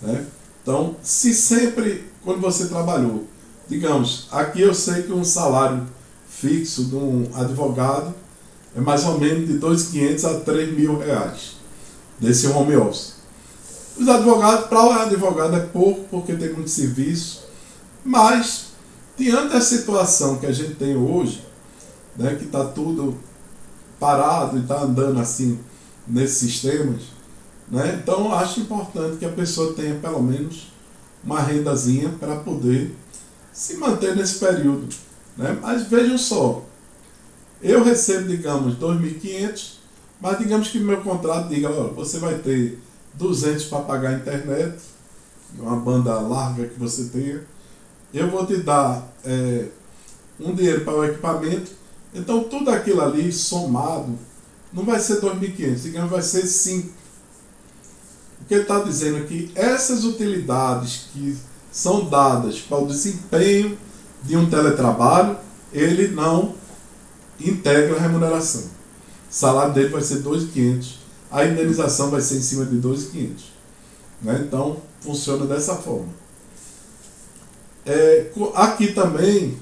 Né? Então, se sempre, quando você trabalhou, digamos, aqui eu sei que um salário fixo de um advogado é mais ou menos de 2.500 a 3.000 reais, desse home office. Os advogados, para o advogado é pouco, porque tem muito serviço, mas, diante da situação que a gente tem hoje, né, que está tudo parado e está andando assim nesses sistemas, né, então eu acho importante que a pessoa tenha pelo menos uma rendazinha para poder se manter nesse período. Né? Mas vejam só, eu recebo, digamos, 2.500, mas digamos que meu contrato diga, olha, você vai ter 200 para pagar a internet, uma banda larga que você tenha, eu vou te dar um dinheiro para o equipamento, então tudo aquilo ali somado não vai ser 2.500, digamos, vai ser 5. O que ele está dizendo aqui, essas utilidades que são dadas para o desempenho de um teletrabalho, ele não integra a remuneração. O salário dele vai ser 2.500, a indenização vai ser em cima de 2.500. Né? Então, funciona dessa forma. Aqui também,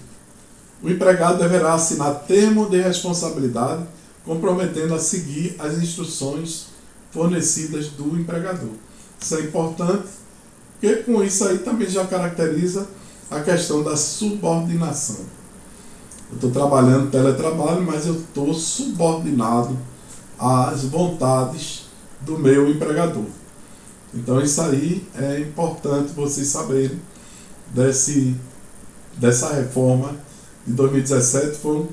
o empregado deverá assinar termo de responsabilidade comprometendo a seguir as instruções fornecidas do empregador. Isso é importante, porque com isso aí também já caracteriza a questão da subordinação. Eu estou trabalhando teletrabalho, mas eu estou subordinado às vontades do meu empregador. Então isso aí é importante vocês saberem dessa reforma de 2017, foi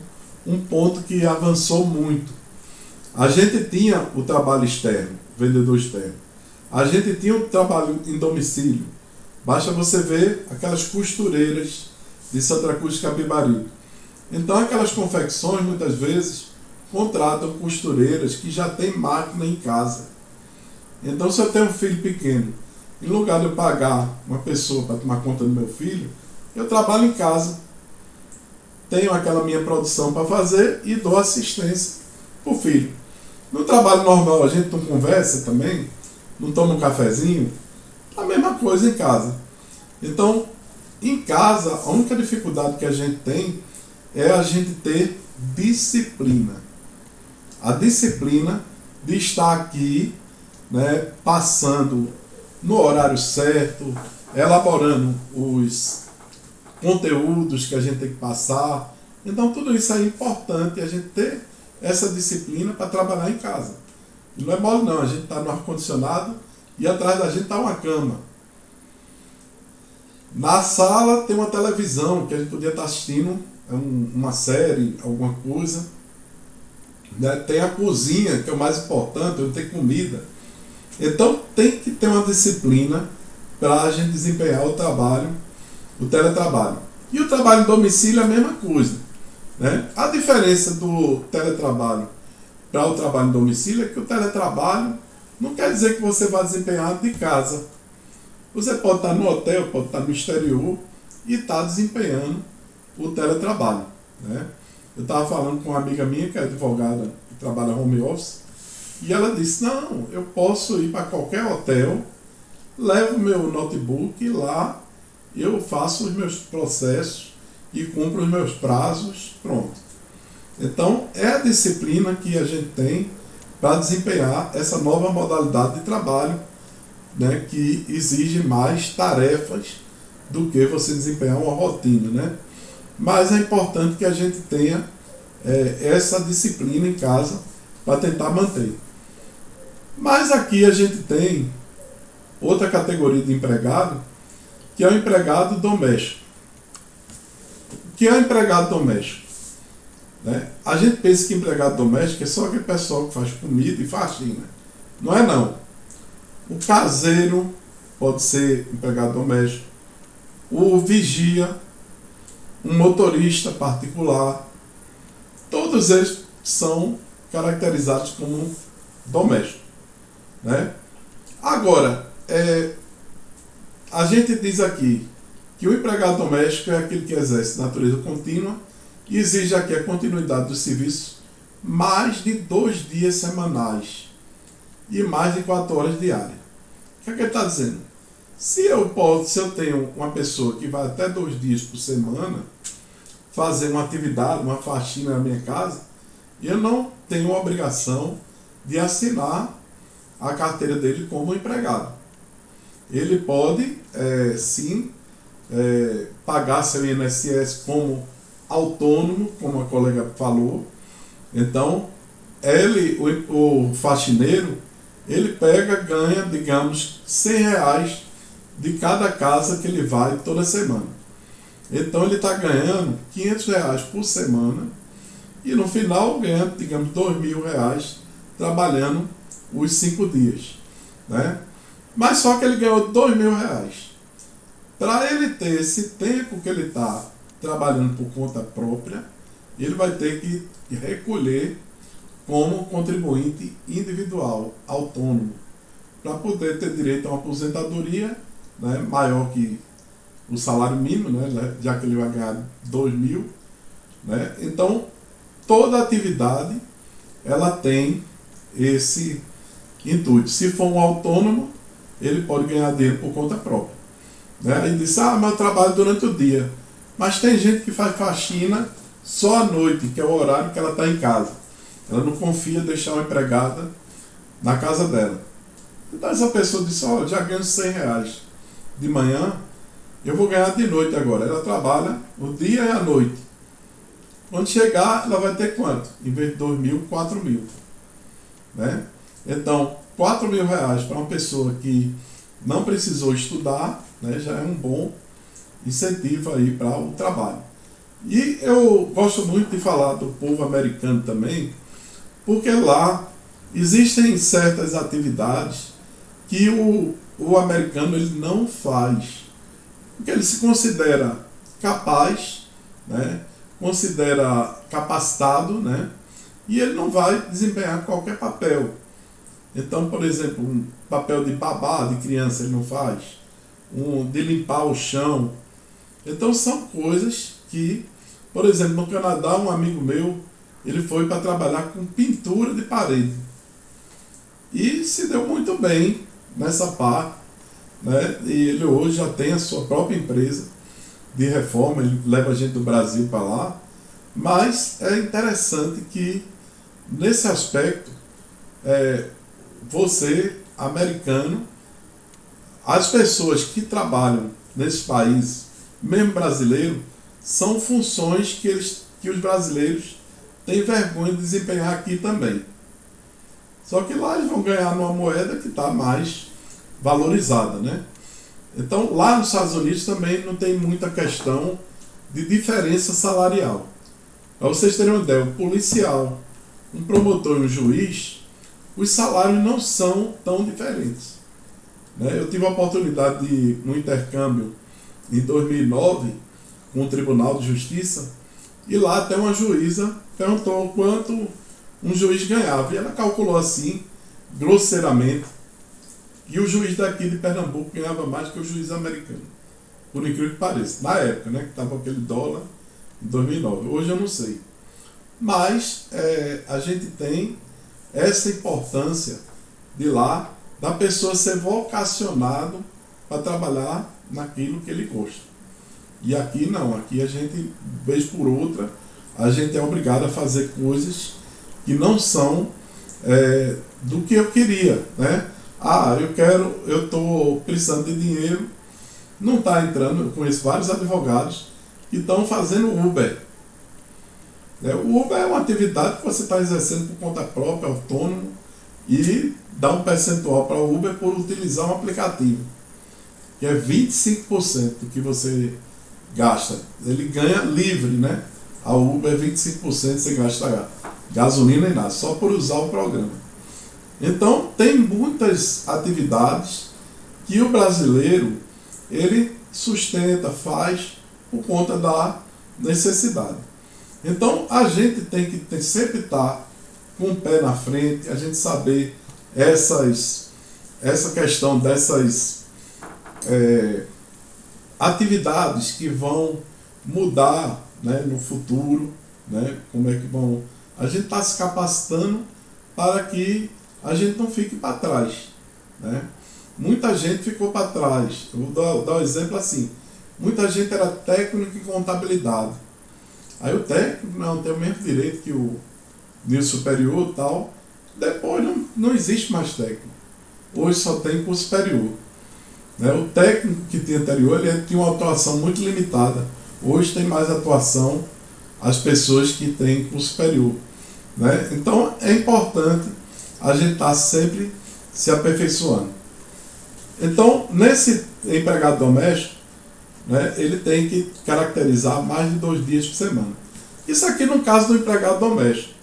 um ponto que avançou muito. A gente tinha o trabalho externo, vendedor externo. A gente tinha o trabalho em domicílio. Basta você ver aquelas costureiras de Santa Cruz de Capibaribe. Então aquelas confecções muitas vezes contratam costureiras que já têm máquina em casa. Então se eu tenho um filho pequeno, em lugar de eu pagar uma pessoa para tomar conta do meu filho, eu trabalho em casa. Tenho aquela minha produção para fazer e dou assistência para o filho. No trabalho normal a gente não conversa também, não toma um cafezinho, a mesma coisa em casa. Então, em casa, a única dificuldade que a gente tem é a gente ter disciplina. A disciplina de estar aqui, né, passando no horário certo, elaborando os conteúdos que a gente tem que passar. Então tudo isso é importante, a gente ter essa disciplina para trabalhar em casa. E não é mole não, a gente está no ar-condicionado e atrás da gente está uma cama. Na sala tem uma televisão que a gente podia estar assistindo uma série, alguma coisa. Né? Tem a cozinha, que é o mais importante, onde tem comida. Então tem que ter uma disciplina para a gente desempenhar o trabalho, o teletrabalho. E o trabalho em domicílio é a mesma coisa. Né? A diferença do teletrabalho para o trabalho em domicílio é que o teletrabalho não quer dizer que você vai desempenhar de casa. Você pode estar no hotel, pode estar no exterior e estar desempenhando o teletrabalho. Né? Eu estava falando com uma amiga minha que é advogada que trabalha home office e ela disse, não, eu posso ir para qualquer hotel, levo meu notebook e lá eu faço os meus processos e cumpro os meus prazos, pronto. Então, é a disciplina que a gente tem para desempenhar essa nova modalidade de trabalho, né, que exige mais tarefas do que você desempenhar uma rotina. Né? Mas é importante que a gente tenha essa disciplina em casa para tentar manter. Mas aqui a gente tem outra categoria de empregado, que é o empregado doméstico. O que é o empregado doméstico? Né? A gente pensa que empregado doméstico é só aquele pessoal que faz comida e faxina. Não é não. O caseiro pode ser empregado doméstico, o vigia, um motorista particular, todos eles são caracterizados como doméstico. Né? Agora, a gente diz aqui que o empregado doméstico é aquele que exerce natureza contínua e exige aqui a continuidade do serviço mais de 2 dias semanais e mais de 4 horas diárias. O que é que ele está dizendo? Se eu tenho uma pessoa que vai até 2 dias por semana fazer uma atividade, uma faxina na minha casa, eu não tenho a obrigação de assinar a carteira dele como empregado. Ele pode, sim, pagar seu INSS como autônomo, como a colega falou. Então, o faxineiro, ele ganha, digamos, R$100 de cada casa que ele vai toda semana. Então, ele está ganhando R$500 por semana e no final ganha, digamos, R$2.000 trabalhando os 5 dias. Né? Mas só que ele ganhou R$2.000. Para ele ter esse tempo que ele está trabalhando por conta própria, ele vai ter que recolher como contribuinte individual, autônomo, para poder ter direito a uma aposentadoria, né, maior que o salário mínimo, né, já que ele vai ganhar 2.000. Né? Então, toda atividade ela tem esse intuito. Se for um autônomo, ele pode ganhar dinheiro por conta própria. Né? E diz, mas eu trabalho durante o dia. Mas tem gente que faz faxina só à noite, que é o horário que ela está em casa. Ela não confia deixar uma empregada na casa dela. Então essa pessoa diz, eu já ganho R$100 de manhã, eu vou ganhar de noite agora. Ela trabalha o dia e a noite. Quando chegar, ela vai ter quanto? Em vez de 2.000, 4.000. Né? Então, R$4.000 para uma pessoa que não precisou estudar, né, já é um bom incentivo aí para o trabalho. E eu gosto muito de falar do povo americano também, porque lá existem certas atividades que o americano ele não faz, porque ele se considera capaz, né, considera capacitado, né, e ele não vai desempenhar qualquer papel. Então, por exemplo, um papel de babá de criança ele não faz, de limpar o chão. Então são coisas que, por exemplo, no Canadá, um amigo meu, ele foi para trabalhar com pintura de parede. E se deu muito bem nessa parte, né? E ele hoje já tem a sua própria empresa de reforma, ele leva a gente do Brasil para lá. Mas é interessante que, nesse aspecto, você, americano, as pessoas que trabalham nesse país, mesmo brasileiro, são funções que os brasileiros têm vergonha de desempenhar aqui também. Só que lá eles vão ganhar numa moeda que está mais valorizada, né? Então, lá nos Estados Unidos também não tem muita questão de diferença salarial. Para vocês terem uma ideia, um policial, um promotor e um juiz, os salários não são tão diferentes. Né? Eu tive a oportunidade de ir no intercâmbio em 2009 com o Tribunal de Justiça e lá até uma juíza perguntou quanto um juiz ganhava. E ela calculou assim, grosseiramente, que o juiz daqui de Pernambuco ganhava mais que o juiz americano. Por incrível que pareça. Na época, né, que estava aquele dólar em 2009. Hoje eu não sei. Mas a gente tem essa importância de lá, da pessoa ser vocacionado para trabalhar naquilo que ele gosta. E aqui não, aqui a gente, vez por outra, a gente é obrigado a fazer coisas que não são do que eu queria, né? Eu estou precisando de dinheiro, não está entrando, eu conheço vários advogados que estão fazendo Uber. Né? O Uber é uma atividade que você está exercendo por conta própria, autônomo, e dá um percentual para o Uber por utilizar um aplicativo, que é 25% do que você gasta. Ele ganha livre, né? A Uber é 25% você gasta gasolina e nada, só por usar o programa. Então, tem muitas atividades que o brasileiro, ele sustenta, faz por conta da necessidade. Então, a gente tem que sempre estar com o pé na frente, a gente saber essa questão dessas atividades que vão mudar, né, no futuro, né, como é que vão... A gente está se capacitando para que a gente não fique para trás, né? Muita gente ficou para trás. Eu vou dar um exemplo assim. Muita gente era técnico em contabilidade. Aí o técnico não tem o mesmo direito que o nível superior e tal. Depois não existe mais técnico. Hoje só tem curso superior. Né? O técnico que tinha anterior, ele tinha uma atuação muito limitada. Hoje tem mais atuação as pessoas que têm curso superior. Né? Então é importante a gente estar sempre se aperfeiçoando. Então, nesse empregado doméstico, né, ele tem que caracterizar mais de 2 dias por semana. Isso aqui no caso do empregado doméstico.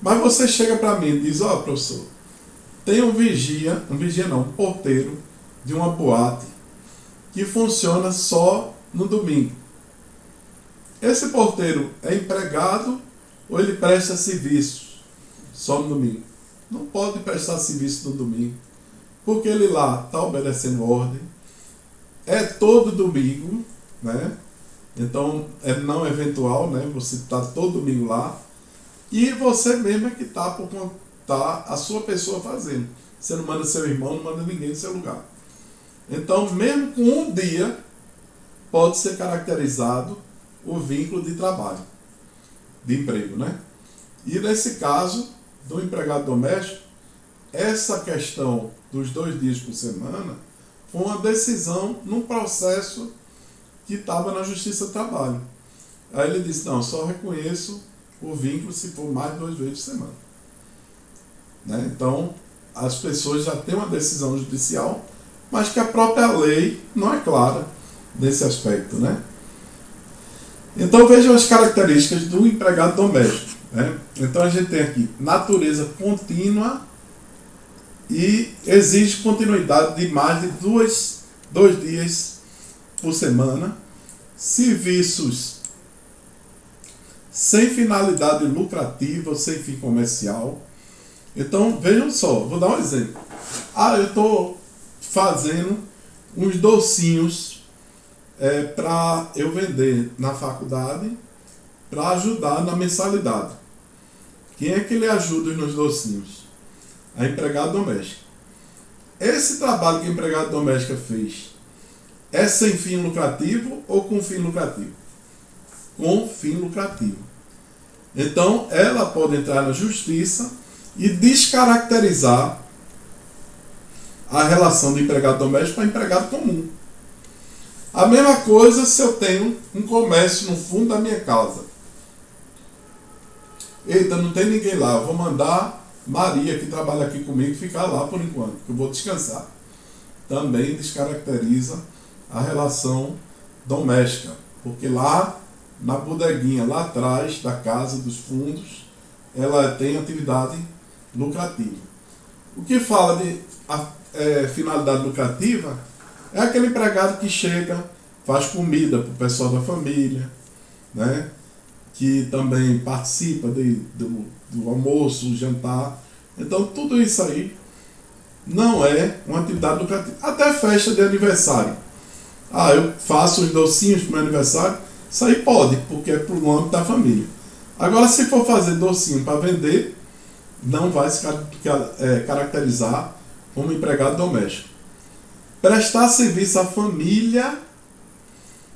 Mas você chega para mim e diz, ó, professor, tem um porteiro de uma boate que funciona só no domingo. Esse porteiro é empregado ou ele presta serviço só no domingo? Não pode prestar serviço no domingo, porque ele lá está obedecendo ordem, é todo domingo, né? Então é não eventual, né? Você está todo domingo lá, e você mesmo é que está por contar a sua pessoa fazendo. Você não manda seu irmão, não manda ninguém no seu lugar. Então, mesmo com um dia, pode ser caracterizado o vínculo de trabalho, de emprego, né? E nesse caso, do empregado doméstico, essa questão dos 2 dias por semana foi uma decisão num processo que estava na Justiça do Trabalho. Aí ele disse, não, só reconheço o vínculo se for mais de 2 vezes por semana. Né? Então, as pessoas já têm uma decisão judicial, mas que a própria lei não é clara nesse aspecto. Né? Então, vejam as características do empregado doméstico. Né? Então, a gente tem aqui natureza contínua e exige continuidade de mais de 2 dias por semana, serviços sem finalidade lucrativa ou sem fim comercial. Então, vejam só, vou dar um exemplo. Eu estou fazendo uns docinhos para eu vender na faculdade para ajudar na mensalidade. Quem é que lhe ajuda nos docinhos? A empregada doméstica. Esse trabalho que a empregada doméstica fez é sem fim lucrativo ou com fim lucrativo? Com fim lucrativo. Então, ela pode entrar na justiça e descaracterizar a relação de empregado doméstico para empregado comum. A mesma coisa se eu tenho um comércio no fundo da minha casa. Eita, não tem ninguém lá, eu vou mandar Maria, que trabalha aqui comigo, ficar lá por enquanto, que eu vou descansar. Também descaracteriza a relação doméstica, porque lá na bodeguinha, lá atrás da casa, dos fundos, ela tem atividade lucrativa. O que fala de finalidade lucrativa é aquele empregado que chega, faz comida para o pessoal da família, né? Que também participa do almoço, jantar. Então, tudo isso aí não é uma atividade lucrativa. Até festa de aniversário. Eu faço os docinhos para o meu aniversário. Isso aí pode, porque é para o âmbito da família. Agora, se for fazer docinho para vender, não vai se caracterizar como empregado doméstico. Prestar serviço à família.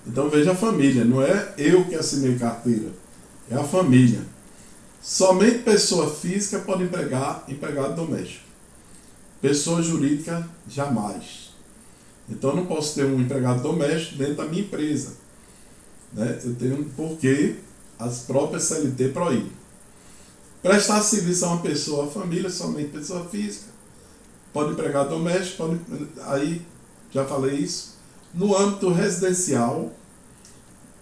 Então, veja a família. Não é eu que assinei carteira. É a família. Somente pessoa física pode empregar empregado doméstico. Pessoa jurídica, jamais. Então, eu não posso ter um empregado doméstico dentro da minha empresa. Né? Eu tenho porque as próprias CLT proíbem. Prestar serviço a uma pessoa, a família, somente pessoa física, pode empregar doméstico, pode, aí já falei isso. No âmbito residencial,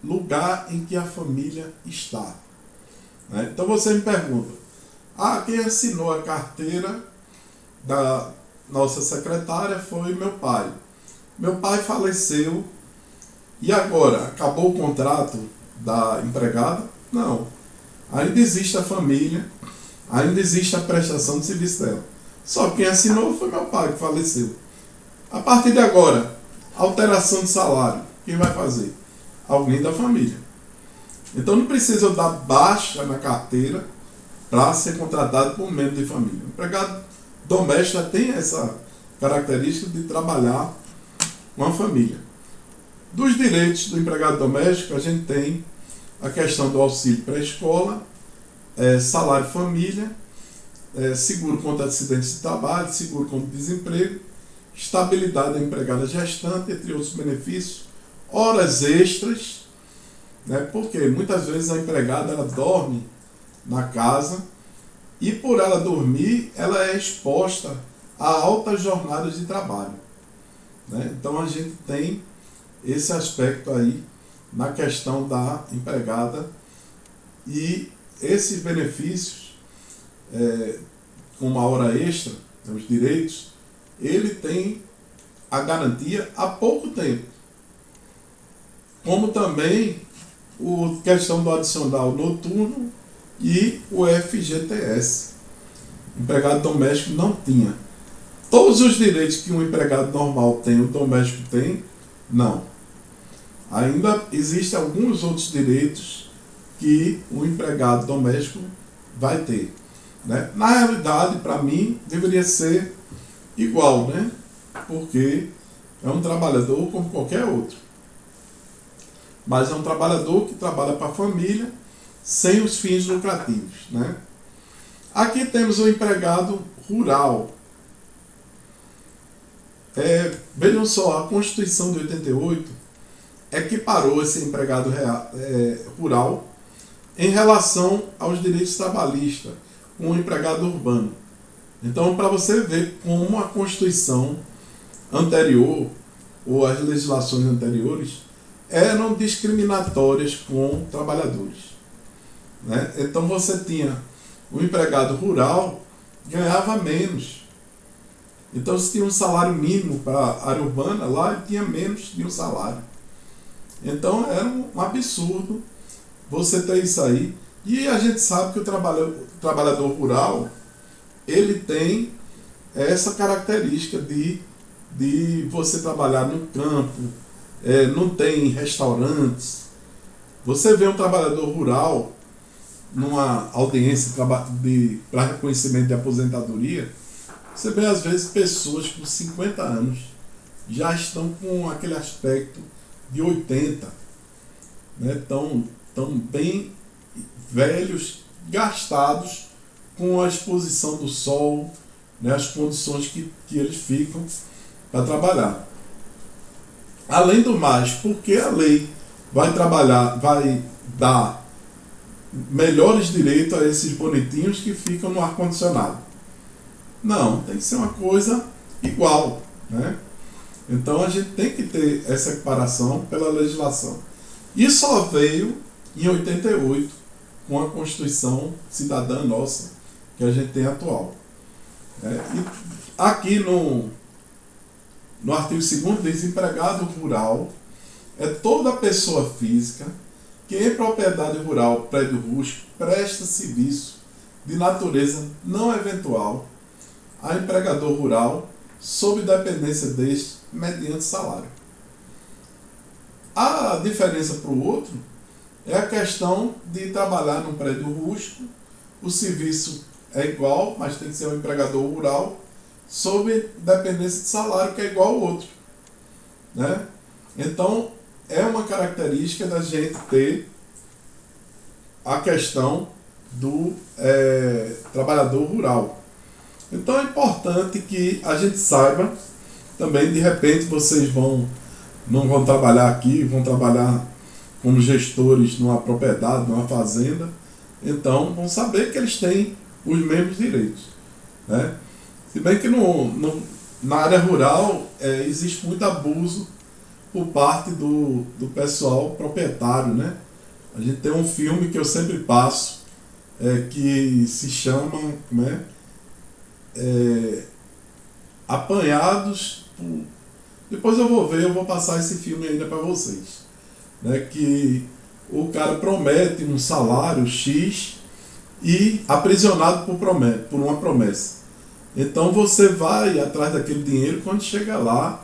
lugar em que a família está. Né? Então você me pergunta, quem assinou a carteira da nossa secretária foi meu pai. Meu pai faleceu e agora acabou o contrato da empregada? Não. Ainda existe a família, ainda existe a prestação de serviço dela. Só quem assinou foi meu pai, que faleceu. A partir de agora, alteração de salário, quem vai fazer? Alguém da família. Então não precisa dar baixa na carteira para ser contratado por um membro de família. O empregado doméstico já tem essa característica de trabalhar com a família. Dos direitos do empregado doméstico, a gente tem a questão do auxílio pré-escola, salário família, seguro contra acidentes de trabalho, seguro contra desemprego, estabilidade da empregada gestante, entre outros benefícios, horas extras, né, porque muitas vezes a empregada ela dorme na casa e por ela dormir ela é exposta a altas jornadas de trabalho. Né? Então a gente tem esse aspecto aí na questão da empregada e esses benefícios, com uma hora extra, os direitos, ele tem a garantia há pouco tempo. Como também a questão do adicional noturno e o FGTS. O empregado doméstico não tinha. Todos os direitos que um empregado normal tem, o doméstico tem, não. Ainda existem alguns outros direitos que o empregado doméstico vai ter. Né? Na realidade, para mim, deveria ser igual, né? Porque é um trabalhador como qualquer outro. Mas é um trabalhador que trabalha para a família sem os fins lucrativos. Né? Aqui temos o empregado rural. Vejam só, a Constituição de 88 equiparou esse empregado rural em relação aos direitos trabalhistas com o empregado urbano. Então, para você ver como a Constituição anterior ou as legislações anteriores eram discriminatórias com trabalhadores. Né? Então, você tinha o empregado rural ganhava menos. Então, se tinha um salário mínimo para a área urbana, lá ele tinha menos de um salário. Então, era um absurdo você ter isso aí. E a gente sabe que o trabalhador rural, ele tem essa característica de você trabalhar no campo, não tem restaurantes. Você vê um trabalhador rural numa audiência para reconhecimento de aposentadoria, você vê às vezes pessoas com 50 anos já estão com aquele aspecto de 80, né? Tão bem velhos, gastados com a exposição do sol, né? As condições que eles ficam para trabalhar. Além do mais, porque a lei vai dar melhores direitos a esses bonitinhos que ficam no ar-condicionado? Não, tem que ser uma coisa igual, né? Então a gente tem que ter essa equiparação pela legislação. E só veio em 88 com a Constituição Cidadã nossa, que a gente tem atual. E aqui no artigo 2º diz: empregado rural é toda pessoa física que em propriedade rural, prédio rústico, presta serviço de natureza não eventual a empregador rural sob dependência deste mediante salário. A diferença para o outro é a questão de trabalhar num prédio rústico, o serviço é igual, mas tem que ser um empregador rural sob dependência de salário que é igual ao outro. Né? Então, é uma característica da gente ter a questão do trabalhador rural. Então é importante que a gente saiba também, de repente vocês não vão trabalhar aqui, vão trabalhar como gestores numa propriedade, numa fazenda, então vão saber que eles têm os mesmos direitos, né? Se bem que na área rural existe muito abuso por parte do pessoal proprietário, né? A gente tem um filme que eu sempre passo, que se chama, né, Apanhados por... Depois eu vou ver, eu vou passar esse filme ainda para vocês, né? Que o cara promete um salário X e aprisionado por uma promessa. Então você vai atrás daquele dinheiro, quando chega lá,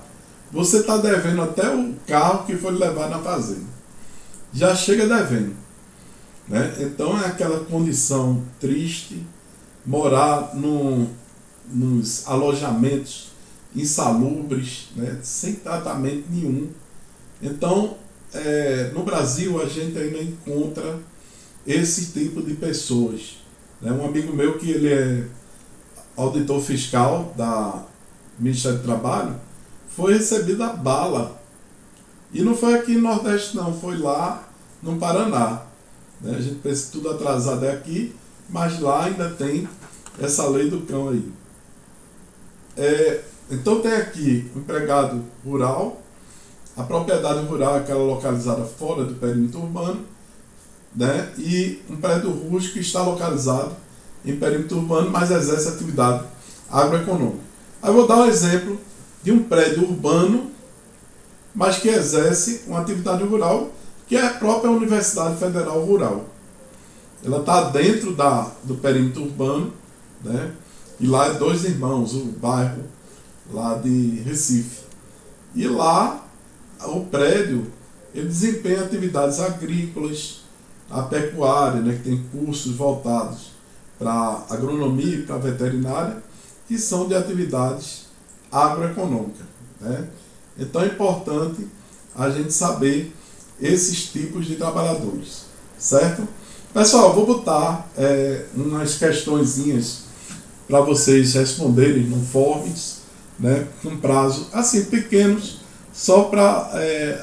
você está devendo até o carro que foi levar na fazenda. Já chega devendo, né? Então é aquela condição triste, morar nos alojamentos insalubres, né? Sem tratamento nenhum. Então, no Brasil a gente ainda encontra esse tipo de pessoas, né? Um amigo meu que ele é auditor fiscal da Ministério do Trabalho, foi recebido a bala. E não foi aqui no Nordeste não, foi lá no Paraná, né? A gente pensa tudo atrasado aqui, mas lá ainda tem essa lei do cão aí. Então tem aqui o empregado rural, a propriedade rural é aquela localizada fora do perímetro urbano, né? E um prédio rústico que está localizado em perímetro urbano, mas exerce atividade agroeconômica. Aí eu vou dar um exemplo de um prédio urbano, mas que exerce uma atividade rural, que é a própria Universidade Federal Rural. Ela está dentro do perímetro urbano, né? E lá é Dois Irmãos, o bairro lá de Recife. E lá, o prédio, ele desempenha atividades agrícolas, a pecuária, né? Que tem cursos voltados para agronomia e para veterinária, que são de atividades agroeconômicas, né? Então é importante a gente saber esses tipos de trabalhadores, certo? Pessoal, vou botar umas questõezinhas para vocês responderem no Forms, né, com prazo assim pequenos, só para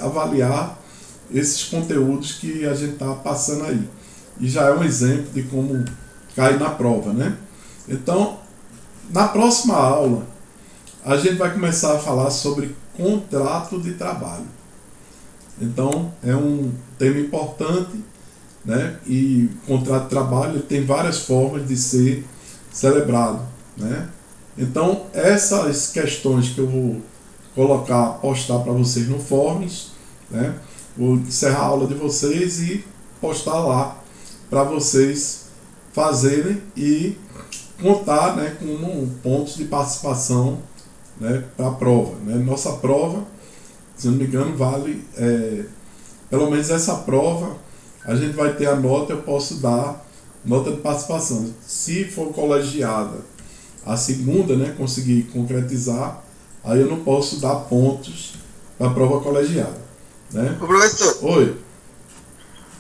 avaliar esses conteúdos que a gente está passando aí. E já é um exemplo de como cai na prova, né? Então, na próxima aula, a gente vai começar a falar sobre contrato de trabalho. Então, é um tema importante, né? E contrato de trabalho tem várias formas de ser celebrado, né? Então, essas questões que eu vou postar para vocês no Forms, né? Vou encerrar a aula de vocês e postar lá para vocês fazerem e contar, né, com pontos de participação, né, para a prova, né? Nossa prova, se não me engano, vale pelo menos essa prova, a gente vai ter a nota, eu posso dar nota de participação. Se for colegiada a segunda, né, conseguir concretizar, aí eu não posso dar pontos para a prova colegiada, né? Ô professor, Oi.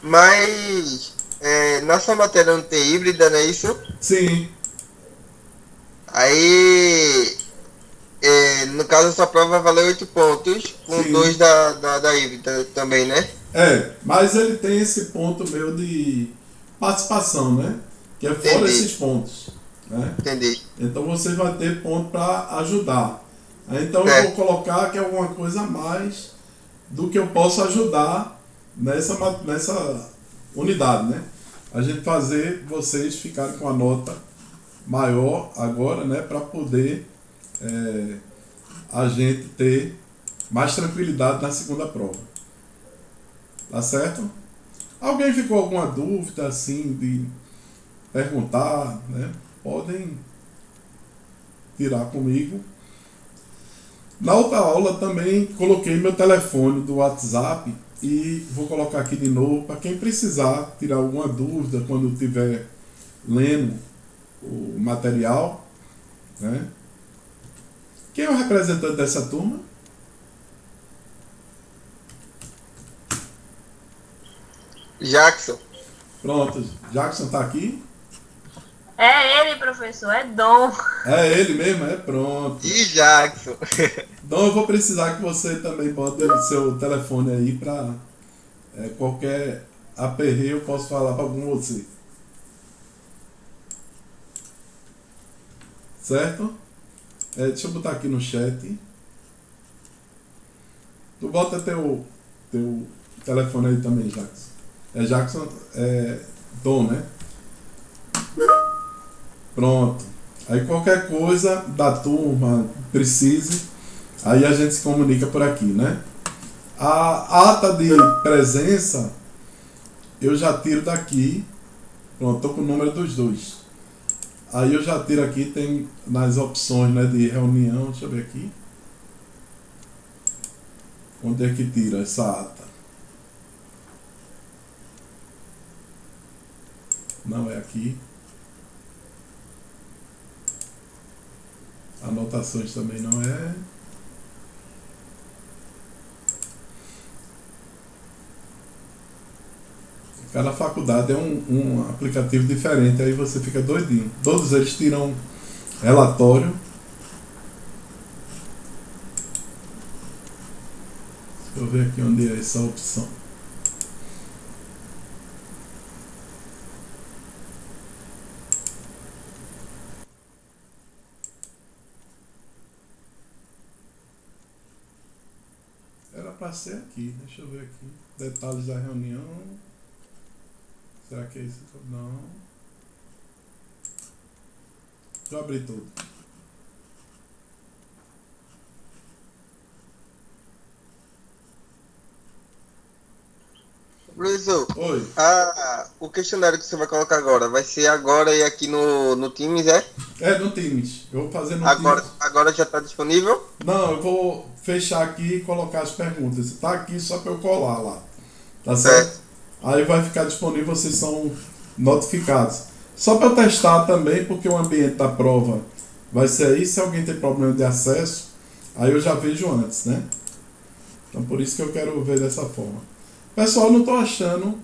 mas nossa matéria não tem híbrida, não é isso? Sim. Aí, no caso, essa prova vai valer 8 pontos, com Sim. 2 da híbrida também, né? Mas ele tem esse ponto meu de participação, né? Que é fora Entendi. esses pontos, né? Entendi. Então você vai ter ponto para ajudar. Então eu É. vou colocar que é alguma coisa a mais do que eu posso ajudar nessa unidade, né? A gente fazer vocês ficarem com a nota maior agora, né? Para poder a gente ter mais tranquilidade na segunda prova. Tá certo? Alguém ficou alguma dúvida assim de perguntar, né? Podem tirar comigo. Na outra aula também coloquei meu telefone do WhatsApp e vou colocar aqui de novo para quem precisar tirar alguma dúvida quando estiver lendo o material, né? Quem é o representante dessa turma? Jackson. Pronto, Jackson está aqui? É ele, professor, é Dom. É ele mesmo? Pronto. E Jackson. Então eu vou precisar que você também bote o seu telefone aí para Qualquer aperreio eu posso falar com você. Certo? Deixa eu botar aqui no chat. Tu bota teu telefone aí também, Jackson. Jackson, Tom, né? Pronto. Aí qualquer coisa da turma precise, aí a gente se comunica por aqui, né? A ata de presença eu já tiro daqui. Pronto, tô com o número dos dois. Aí eu já tiro aqui, tem nas opções, né, de reunião, deixa eu ver aqui. Onde é que tira essa ata? Não é aqui. Anotações também não é. Cada faculdade é um aplicativo diferente, aí você fica doidinho. Todos eles tiram relatório. Deixa eu ver aqui onde é essa opção. Era para ser aqui, deixa eu ver aqui. Detalhes da reunião. Será que é isso? Não. Deixa eu abrir tudo. Professor, Oi. o questionário que você vai colocar agora vai ser agora e aqui no Teams, é? No Teams. Eu vou fazer no Agora, Teams. agora já está disponível? Não, eu vou fechar aqui e colocar as perguntas. Está aqui só para eu colar lá. Tá certo? Aí vai ficar disponível, vocês são notificados. Só para eu testar também, porque o ambiente da prova vai ser aí. Se alguém tem problema de acesso, aí eu já vejo antes, né? Então por isso que eu quero ver dessa forma. Pessoal, não estou achando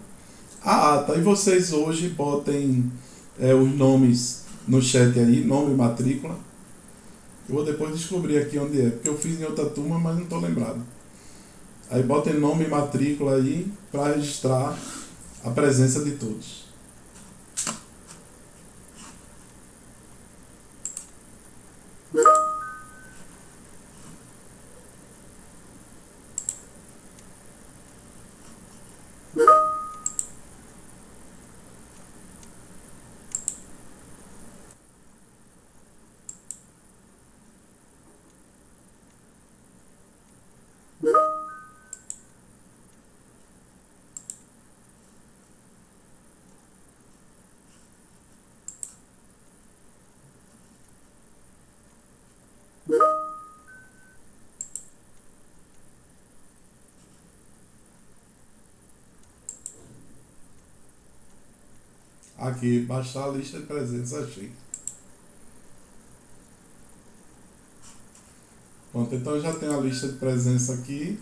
a ata. E vocês hoje botem os nomes no chat aí, nome e matrícula. Eu vou depois descobrir aqui onde é, porque eu fiz em outra turma, mas não estou lembrado. Aí botem nome e matrícula aí para registrar a presença de todos. Aqui, baixar a lista de presença, achei. Pronto, então já tem a lista de presença aqui.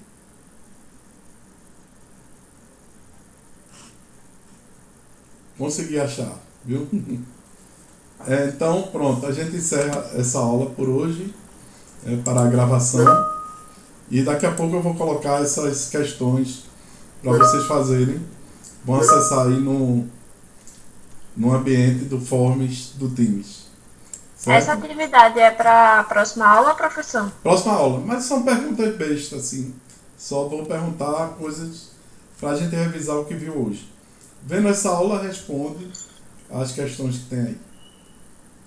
Consegui achar, viu? Então, pronto, a gente encerra essa aula por hoje, para a gravação. E daqui a pouco eu vou colocar essas questões para vocês fazerem. Vão acessar aí no ambiente do Forms do Teams. Certo? Essa atividade é para a próxima aula, professor? Próxima aula, mas são perguntas bestas, assim. Só vou perguntar coisas para a gente revisar o que viu hoje. Vendo essa aula, responde as questões que tem aí.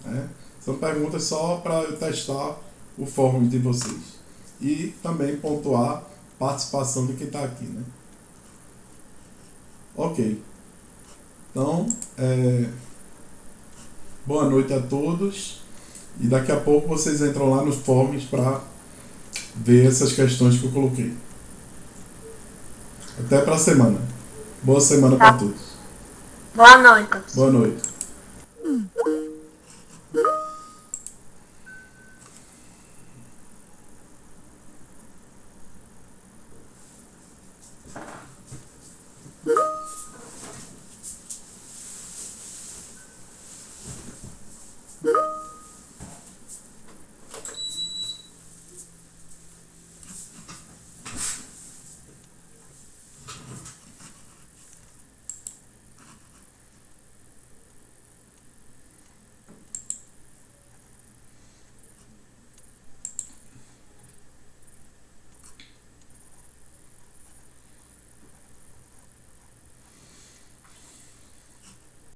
Né? São perguntas só para eu testar o Forms de vocês. E também pontuar a participação de quem está aqui, né? Ok. Então, boa noite a todos. E daqui a pouco vocês entram lá nos forms para ver essas questões que eu coloquei. Até para a semana. Boa semana para todos. Boa noite. Boa noite.